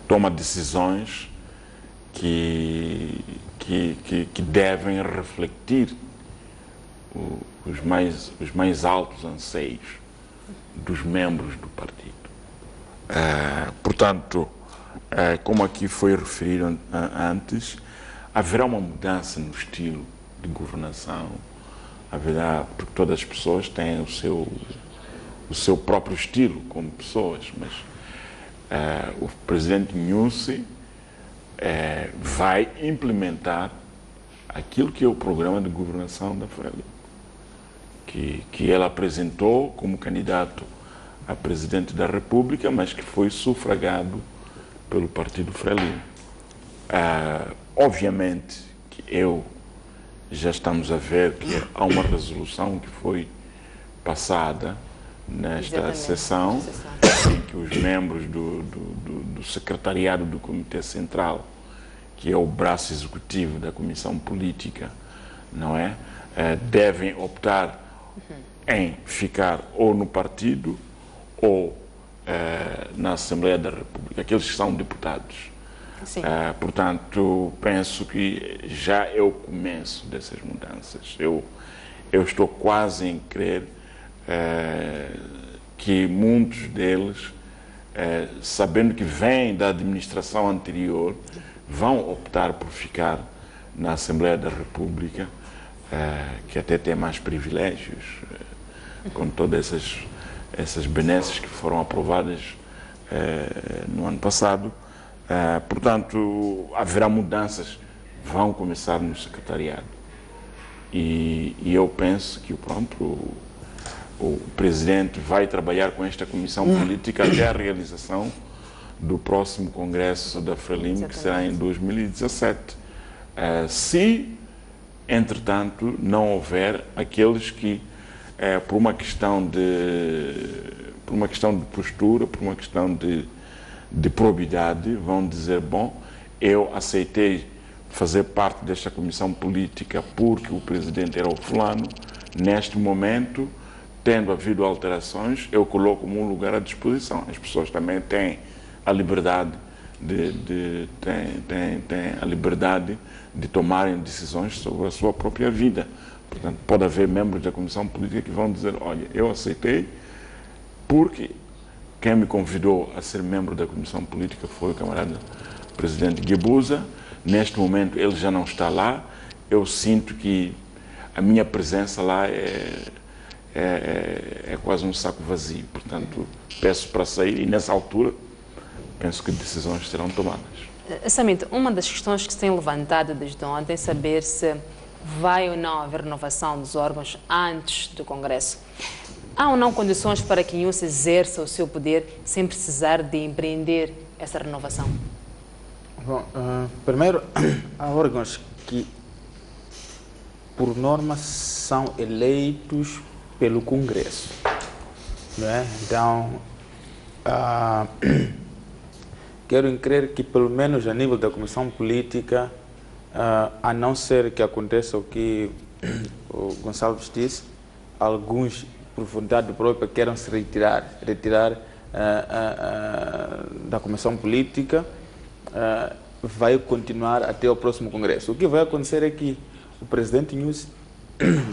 Toma decisões que devem refletir os mais altos anseios dos membros do partido. Portanto, como aqui foi referido antes, haverá uma mudança no estilo de governação, porque todas as pessoas têm o seu próprio estilo como pessoas, mas o presidente Nyusi vai implementar aquilo que é o programa de governação da Frelimo, que ele apresentou como candidato a presidente da República, mas que foi sufragado pelo partido Frelimo. Obviamente que já estamos a ver que há uma resolução que foi passada nesta sessão, em que os membros do secretariado do Comitê Central, que é o braço executivo da Comissão Política, não é? Devem optar em ficar ou no partido ou na Assembleia da República, aqueles que são deputados. Portanto, penso que já é o começo dessas mudanças. Eu estou quase em crer que muitos deles, sabendo que vêm da administração anterior, vão optar por ficar na Assembleia da República, que até tem mais privilégios, com todas essas benesses que foram aprovadas no ano passado. Portanto, haverá mudanças, vão começar no secretariado. E eu penso que o presidente vai trabalhar com esta comissão política até a realização do próximo congresso da Frelimo, que será em 2017. Se, entretanto, não houver aqueles que, por uma questão de postura, por uma questão de probidade, vão dizer, bom, eu aceitei fazer parte desta comissão política porque o presidente era o fulano, neste momento, tendo havido alterações, eu coloco-me um lugar à disposição. As pessoas também têm a liberdade têm a liberdade de tomarem decisões sobre a sua própria vida. Portanto, pode haver membros da comissão política que vão dizer, olha, eu aceitei porque quem me convidou a ser membro da comissão política foi o camarada presidente Guebuza. Neste momento ele já não está lá, eu sinto que a minha presença lá é quase um saco vazio. Portanto, peço para sair e nessa altura penso que decisões serão tomadas. Samit, uma das questões que se tem levantado desde ontem é saber se vai ou não haver renovação dos órgãos antes do Congresso. Há ou não condições para que Nhus exerça o seu poder sem precisar de empreender essa renovação? Bom, primeiro, há órgãos que, por norma, são eleitos pelo Congresso. Não é? Então, quero crer que, pelo menos a nível da Comissão Política, a não ser que aconteça o que o Gonçalves disse, alguns, por vontade própria, queiram se retirar da Comissão Política, vai continuar até o próximo Congresso. O que vai acontecer é que o presidente Nhus,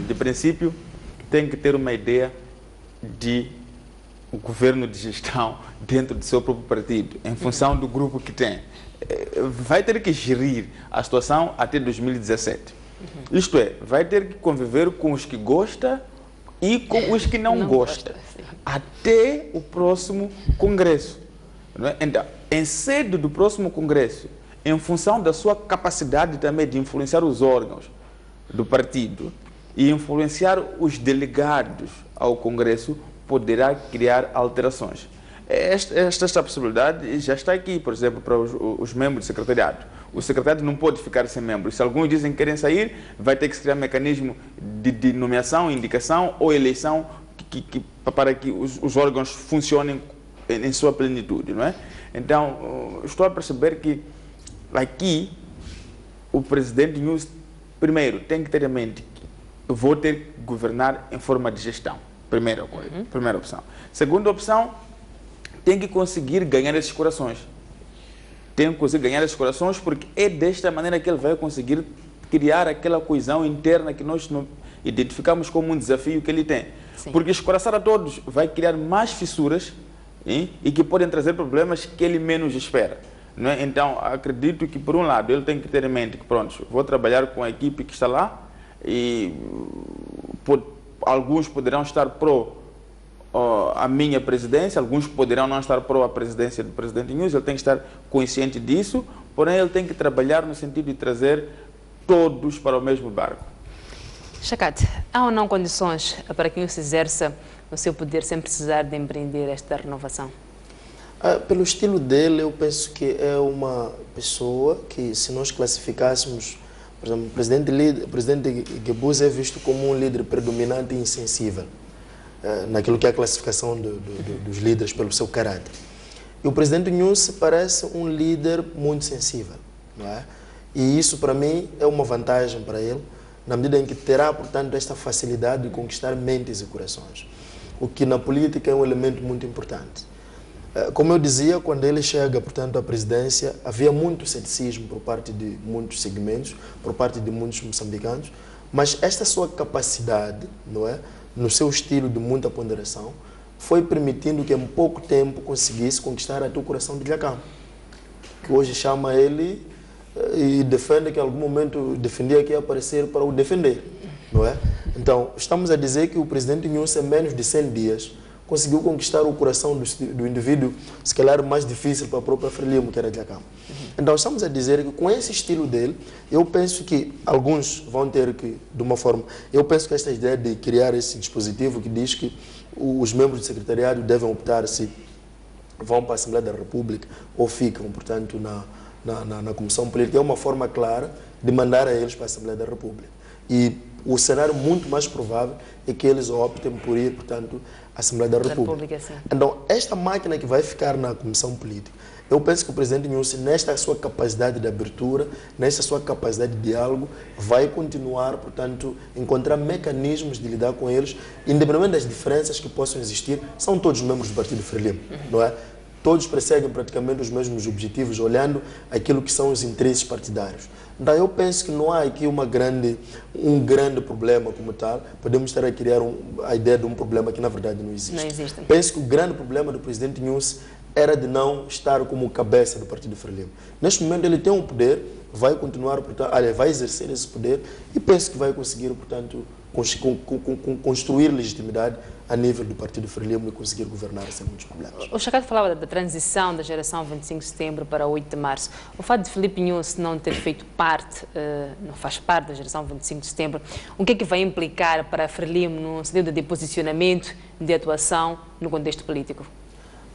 de princípio, tem que ter uma ideia de o governo de gestão dentro do seu próprio partido, em função do grupo que tem. Vai ter que gerir a situação até 2017. Isto é, vai ter que conviver com os que gosta e com os que não gosta, até o próximo Congresso. Não é? Então, em sede do próximo Congresso, em função da sua capacidade também de influenciar os órgãos do partido e influenciar os delegados ao Congresso, poderá criar alterações. Esta possibilidade já está aqui, por exemplo, para os membros do secretariado. O secretariado não pode ficar sem membros. Se alguns dizem que querem sair, vai ter que se criar um mecanismo de nomeação, indicação ou eleição para que os órgãos funcionem em sua plenitude, não é? Então, estou a perceber que aqui o presidente Nhus, primeiro, tem que ter em mente que vou ter que governar em forma de gestão. Primeira coisa, primeira opção. Segunda opção, tem que conseguir ganhar esses corações. Tem que conseguir ganhar esses corações porque é desta maneira que ele vai conseguir criar aquela coesão interna que nós identificamos como um desafio que ele tem. Sim. Porque escoraçar a todos vai criar mais fissuras e que podem trazer problemas que ele menos espera. Não é? Então, acredito que, por um lado, ele tem que ter em mente que, pronto, vou trabalhar com a equipe que está lá e alguns poderão estar a minha presidência, alguns poderão não estar a presidência do presidente Nhus, ele tem que estar consciente disso, porém ele tem que trabalhar no sentido de trazer todos para o mesmo barco. Chacat, há ou não condições para que Nhus exerça o seu poder sem precisar de empreender esta renovação? Pelo estilo dele, eu penso que é uma pessoa que, se nós classificássemos, por exemplo, o presidente Guebuza é visto como um líder predominante e insensível, naquilo que é a classificação dos líderes pelo seu caráter. E o presidente Nhus parece um líder muito sensível, não é? E isso, para mim, é uma vantagem para ele, na medida em que terá, portanto, esta facilidade de conquistar mentes e corações, o que na política é um elemento muito importante. Como eu dizia, quando ele chega, portanto, à presidência, havia muito ceticismo por parte de muitos segmentos, por parte de muitos moçambicanos, mas esta sua capacidade, não é, no seu estilo de muita ponderação, foi permitindo que em pouco tempo conseguisse conquistar até o coração de Dhlakama, que hoje chama ele e defende que em algum momento defendia que ia aparecer para o defender, não é? Então, estamos a dizer que o presidente Nhus, em menos de 100 dias, conseguiu conquistar o coração do indivíduo, se calhar mais difícil para a própria Frelimo, que era Dhlakama. Então, estamos a dizer que com esse estilo dele, eu penso que alguns vão ter que, de uma forma, eu penso que esta ideia de criar esse dispositivo que diz que os membros do secretariado devem optar se vão para a Assembleia da República ou ficam, portanto, na Comissão Política, é uma forma clara de mandar a eles para a Assembleia da República. E o cenário muito mais provável é que eles optem por ir, portanto, à Assembleia da República. Então, esta máquina que vai ficar na Comissão Política, eu penso que o presidente Nyusi, nesta sua capacidade de abertura, nesta sua capacidade de diálogo, vai continuar, portanto, encontrar mecanismos de lidar com eles, independente das diferenças que possam existir. São todos membros do Partido Frelimo, não é? Todos perseguem praticamente os mesmos objetivos, olhando aquilo que são os interesses partidários. Então, eu penso que não há aqui um grande problema como tal. Podemos estar a criar a ideia de um problema que, na verdade, não existe. Não existe. Penso que o grande problema do presidente Nyusi era de não estar como cabeça do Partido Frelimo. Neste momento, ele tem um poder, vai continuar, portanto, vai exercer esse poder e penso que vai conseguir, portanto, construir legitimidade a nível do Partido Frelimo e conseguir governar sem muitos problemas. O Chacate falava da transição da geração 25 de setembro para 8 de março. O fato de Filipe Nyusi não ter feito parte, não faz parte da geração 25 de setembro, o que é que vai implicar para a Frelimo no sentido de posicionamento, de atuação no contexto político?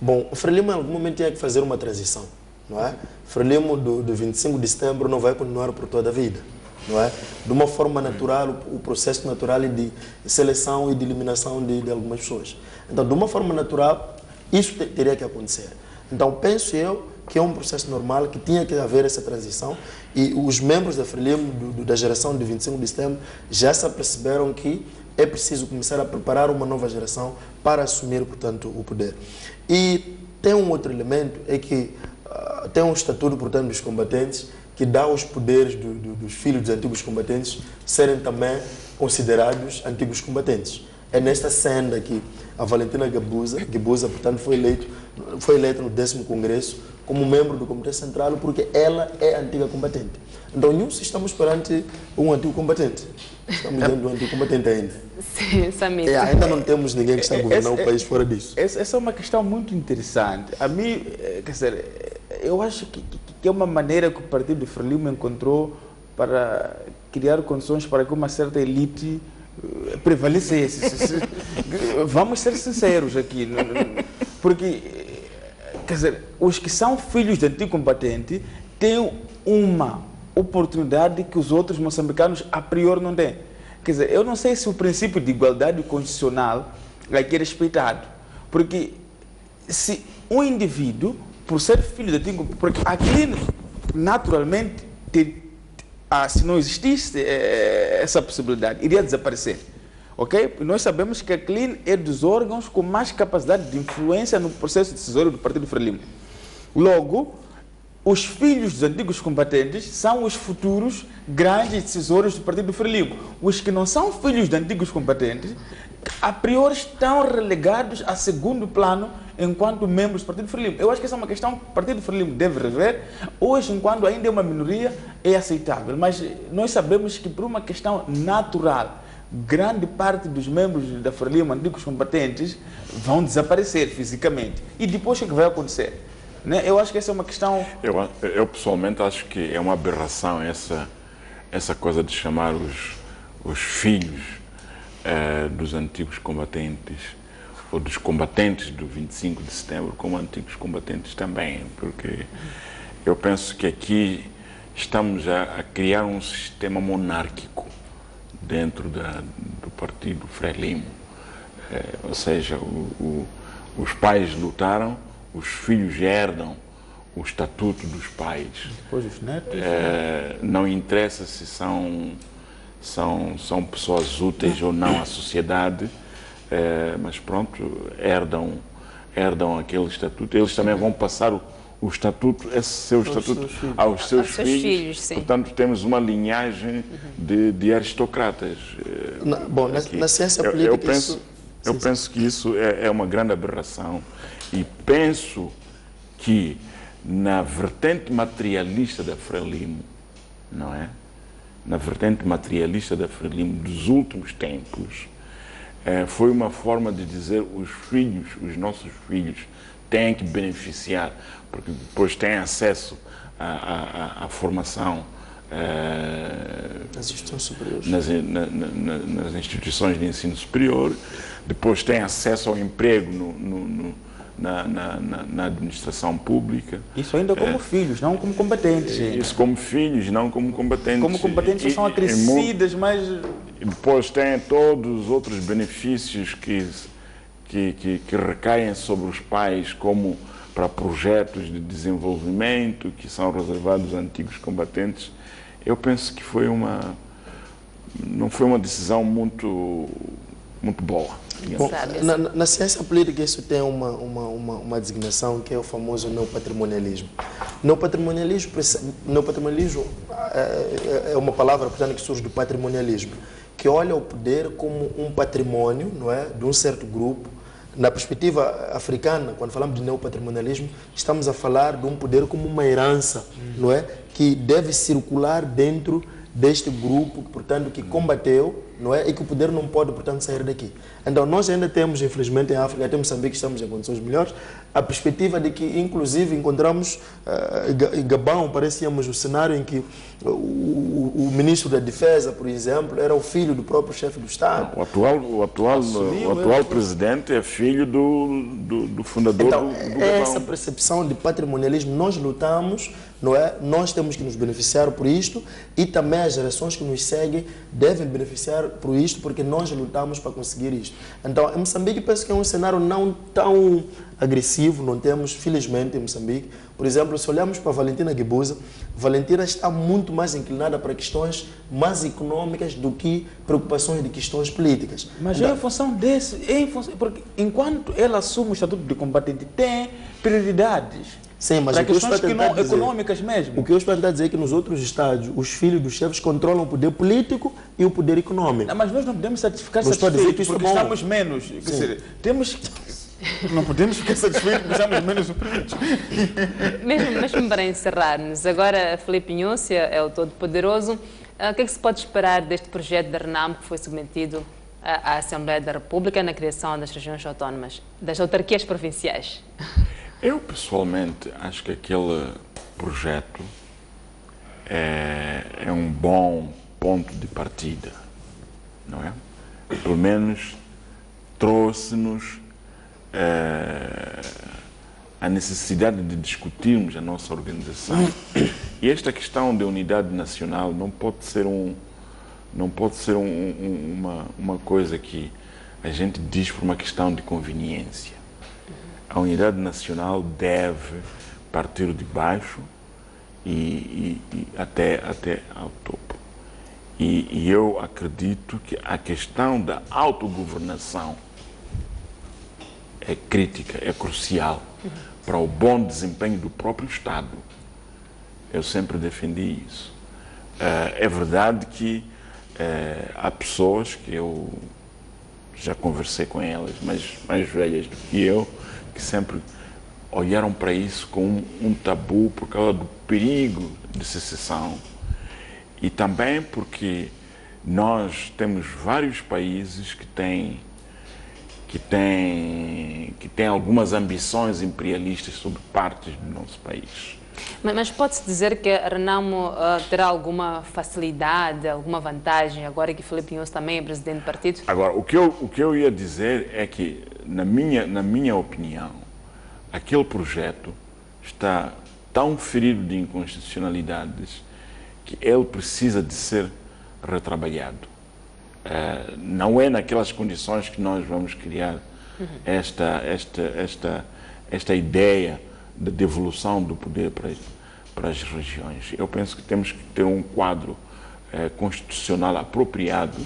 Bom, o Frelimo em algum momento tinha que fazer uma transição, não é? O Frelimo do 25 de setembro não vai continuar por toda a vida. Não é? De uma forma natural, o processo natural de seleção e de eliminação de algumas pessoas. Então, de uma forma natural, isso teria que acontecer. Então, penso eu que é um processo normal, que tinha que haver essa transição e os membros da Frelimo, da geração de 25 de setembro, já se aperceberam que é preciso começar a preparar uma nova geração para assumir, portanto, o poder. E tem um outro elemento, é que tem um estatuto, portanto, dos combatentes, que dá os poderes dos filhos dos antigos combatentes serem também considerados antigos combatentes. É nesta senda que a Valentina Guebuza, portanto, foi eleita no 10º Congresso como membro do Comitê Central, porque ela é antiga combatente. Então, Nyusi, estamos perante um antigo combatente. Estamos dentro do antigo combatente ainda. Sim, Samir. Ainda não temos ninguém que está a governar o país fora disso. Essa é uma questão muito interessante. A mim, quer dizer, eu acho que é uma maneira que o Partido Frelimo encontrou para criar condições para que uma certa elite prevalecesse. Vamos ser sinceros aqui, porque, quer dizer, os que são filhos de antigo combatente têm uma oportunidade que os outros moçambicanos a priori não têm. Quer dizer, eu não sei se o princípio de igualdade constitucional aqui é respeitado, porque se um indivíduo, por ser filho de antigo, porque aqui naturalmente, se não existisse essa possibilidade, iria desaparecer. Ok? Nós sabemos que a CLIN é dos órgãos com mais capacidade de influência no processo decisório do Partido Frelimo. Logo, os filhos dos antigos combatentes são os futuros grandes decisores do Partido Frelimo. Os que não são filhos de antigos combatentes, a priori estão relegados a segundo plano enquanto membros do Partido Frelimo. Eu acho que essa é uma questão que o Partido Frelimo deve rever. Hoje, enquanto ainda é uma minoria, é aceitável. Mas nós sabemos que por uma questão natural, grande parte dos membros da Frelimo, antigos combatentes, vão desaparecer fisicamente. E depois o que vai acontecer? Né? Eu acho que essa é uma questão... Eu pessoalmente acho que é uma aberração essa coisa de chamar os filhos dos antigos combatentes ou dos combatentes do 25 de setembro como antigos combatentes também, porque eu penso que aqui estamos a criar um sistema monárquico dentro do Partido Frelimo, ou seja, os pais lutaram, os filhos herdam o estatuto dos pais. Depois os netos. Não interessa se são pessoas úteis ou não à sociedade, mas pronto, herdam aquele estatuto. Eles também vão passar o estatuto, esse seu estatuto, aos seus filhos. Sim. Portanto, temos uma linhagem de aristocratas. Na ciência política eu penso que isso é uma grande aberração e penso que na vertente materialista da Frelimo, não é? Na vertente materialista da Frelimo dos últimos tempos, foi uma forma de dizer os nossos filhos têm que beneficiar, porque depois têm acesso à formação nas instituições de ensino superior, depois têm acesso ao emprego na administração pública. Isso ainda como filhos, não como combatentes. Isso como filhos, não como combatentes. Como combatentes são acrescidas, mas... E depois tem todos os outros benefícios que recaem sobre os pais, como para projetos de desenvolvimento que são reservados a antigos combatentes. Eu penso que não foi uma decisão muito boa. Bom, na ciência política isso tem uma designação que é o famoso neopatrimonialismo. Neopatrimonialismo é uma palavra, portanto, que surge do patrimonialismo, que olha o poder como um patrimônio, não é, de um certo grupo. Na perspectiva africana, quando falamos de neopatrimonialismo, estamos a falar de um poder como uma herança, não é, que deve circular dentro deste grupo, portanto, que combateu, não é? E que o poder não pode, portanto, sair daqui. Então, nós ainda temos, infelizmente, em África, até em Moçambique, estamos em condições melhores, a perspectiva de que, inclusive, encontramos em Gabão, parecíamos o cenário em que o ministro da Defesa, por exemplo, era o filho do próprio chefe do Estado. O atual presidente é filho do fundador do Gabão. Essa percepção de patrimonialismo, nós lutamos, não é? Nós temos que nos beneficiar por isto e também as gerações que nos seguem devem beneficiar por isto, porque nós lutamos para conseguir isto. Então, em Moçambique, penso que é um cenário não tão agressivo, não temos, felizmente, em Moçambique. Por exemplo, se olharmos para a Valentina Guebuza, Valentina está muito mais inclinada para questões mais econômicas do que preocupações de questões políticas. Mas é em função desse, porque enquanto ela assume o estatuto de combatente, tem prioridades. Sim, mas para questões que não econômicas mesmo. O que eu estou tentando dizer é que nos outros estados, os filhos dos chefes controlam o poder político e o poder econômico. Não, mas nós não podemos ficar satisfeitos porque estamos menos. Quer dizer, não podemos ficar satisfeitos porque estamos menos oprimidos. Mesmo para encerrarmos, agora Filipe Nhúcia é o Todo-Poderoso. O que é que se pode esperar deste projeto da RENAM que foi submetido à Assembleia da República na criação das regiões autónomas, das autarquias provinciais? Eu, pessoalmente, acho que aquele projeto é um bom ponto de partida, não é? Pelo menos trouxe-nos a necessidade de discutirmos a nossa organização. E esta questão de unidade nacional não pode ser uma coisa que a gente diz por uma questão de conveniência. A unidade nacional deve partir de baixo e até ao topo. E eu acredito que a questão da autogovernação é crítica, é crucial para o bom desempenho do próprio Estado. Eu sempre defendi isso. É verdade que há pessoas que eu já conversei com elas, mais velhas do que eu, que sempre olharam para isso como um tabu por causa do perigo de secessão e também porque nós temos vários países que têm algumas ambições imperialistas sobre partes do nosso país. Mas pode-se dizer que a RENAMO terá alguma facilidade, alguma vantagem, agora que Filipe Nhúcia também é presidente do partido? Agora, o que eu ia dizer é que, na minha opinião, aquele projeto está tão ferido de inconstitucionalidades que ele precisa de ser retrabalhado. Não é naquelas condições que nós vamos criar esta ideia de devolução do poder para as regiões. Eu penso que temos que ter um quadro constitucional apropriado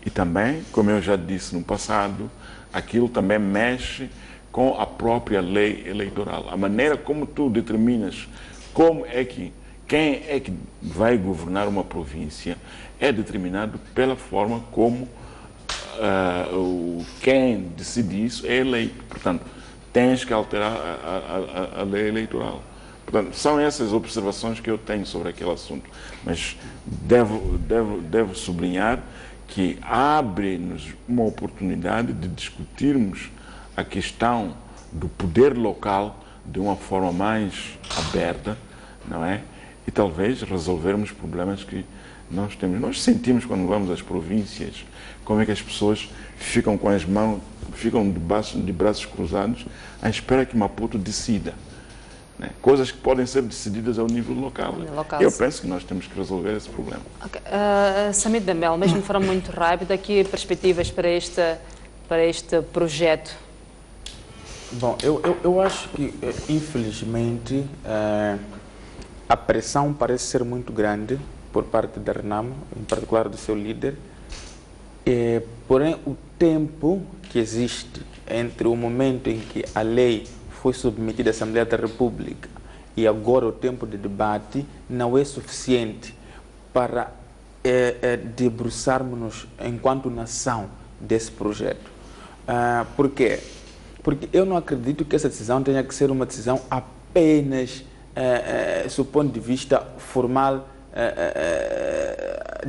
e também, como eu já disse no passado, aquilo também mexe com a própria lei eleitoral. A maneira como tu determinas quem é que vai governar uma província é determinado pela forma como quem decide isso é eleito. Portanto, tens que alterar a lei eleitoral. Portanto, são essas observações que eu tenho sobre aquele assunto. Mas devo sublinhar que abre-nos uma oportunidade de discutirmos a questão do poder local de uma forma mais aberta, não é? E talvez resolvermos problemas que Nós sentimos quando vamos às províncias como é que as pessoas ficam com as mãos, ficam de braços cruzados à espera que Maputo decida. Né? Coisas que podem ser decididas ao nível local. Eu penso que nós temos que resolver esse problema. Okay. Samit Dembele, mesmo de forma muito rápida, que perspectivas para este projeto? Bom, eu acho que, infelizmente, a pressão parece ser muito grande por parte da Renamo, em particular do seu líder. Porém, o tempo que existe entre o momento em que a lei foi submetida à Assembleia da República e agora o tempo de debate não é suficiente para debruçarmos-nos enquanto nação desse projeto. Por quê? Porque eu não acredito que essa decisão tenha que ser uma decisão apenas, do ponto de vista formal,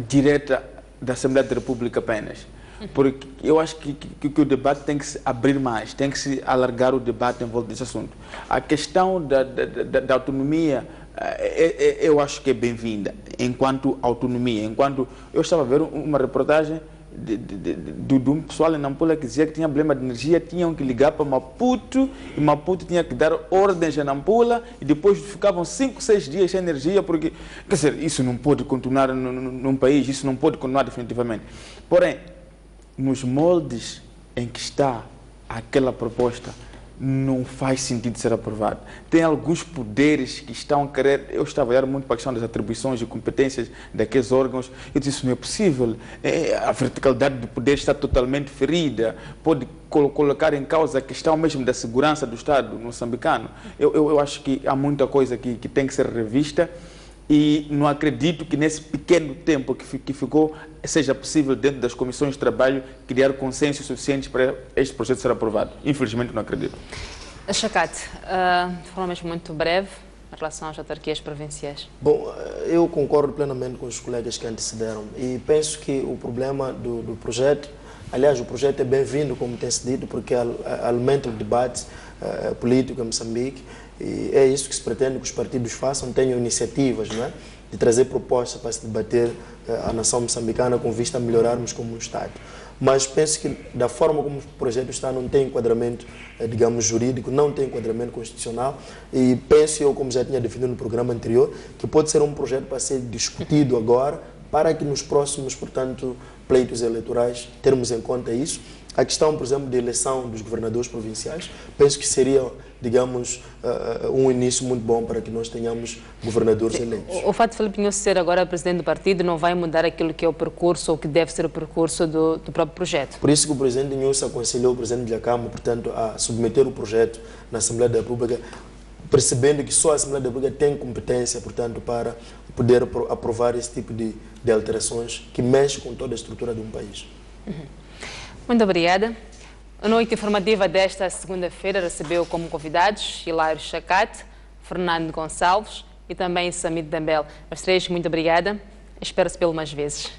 direta da Assembleia da República apenas. Porque eu acho que o debate tem que se abrir mais, tem que se alargar o debate em volta desse assunto. A questão da autonomia, eu acho que é bem-vinda, enquanto autonomia. Eu estava a ver uma reportagem de um pessoal em Nampula que dizia que tinha problema de energia, tinham que ligar para Maputo, e Maputo tinha que dar ordens a Nampula, e depois ficavam 5, 6 dias sem energia, porque, quer dizer, isso não pode continuar num país, isso não pode continuar definitivamente. Porém, nos moldes em que está aquela proposta, não faz sentido ser aprovado. Tem alguns poderes que estão a querer... Eu estava a olhar muito para a questão das atribuições e competências daqueles órgãos. Eu disse, isso não é possível. A verticalidade do poder está totalmente ferida. Pode colocar em causa a questão mesmo da segurança do Estado moçambicano. Eu acho que há muita coisa que tem que ser revista. E não acredito que nesse pequeno tempo que ficou seja possível, dentro das comissões de trabalho, criar consenso suficiente para este projeto ser aprovado. Infelizmente, não acredito. Chacate, de forma mesmo muito breve, em relação às autarquias provinciais. Bom, eu concordo plenamente com os colegas que antecederam e penso que o problema do projeto, aliás, o projeto é bem-vindo, como tem-se dito, porque alimenta o debate político em Moçambique. E é isso que se pretende que os partidos façam, tenham iniciativas, não é? De trazer propostas para se debater a nação moçambicana com vista a melhorarmos como um Estado. Mas penso que da forma como o projeto está não tem enquadramento, digamos, jurídico, não tem enquadramento constitucional e penso eu, como já tinha definido no programa anterior, que pode ser um projeto para ser discutido agora para que nos próximos, portanto, pleitos eleitorais termos em conta isso. A questão, por exemplo, da eleição dos governadores provinciais, penso que seria, digamos, um início muito bom para que nós tenhamos governadores eleitos. O fato de Filipe Nhoso ser agora presidente do partido não vai mudar aquilo que é o percurso ou que deve ser o percurso do próprio projeto? Por isso que o presidente Nhoso aconselhou o presidente da Câmara, portanto, a submeter o projeto na Assembleia da República, percebendo que só a Assembleia da República tem competência, portanto, para poder aprovar esse tipo de alterações que mexem com toda a estrutura de um país. Muito obrigada. A noite informativa desta segunda-feira recebeu como convidados Hilário Chacate, Fernando Gonçalves e também Samit Dembele. Aos três, muito obrigada. Espero-se pelo mais vezes.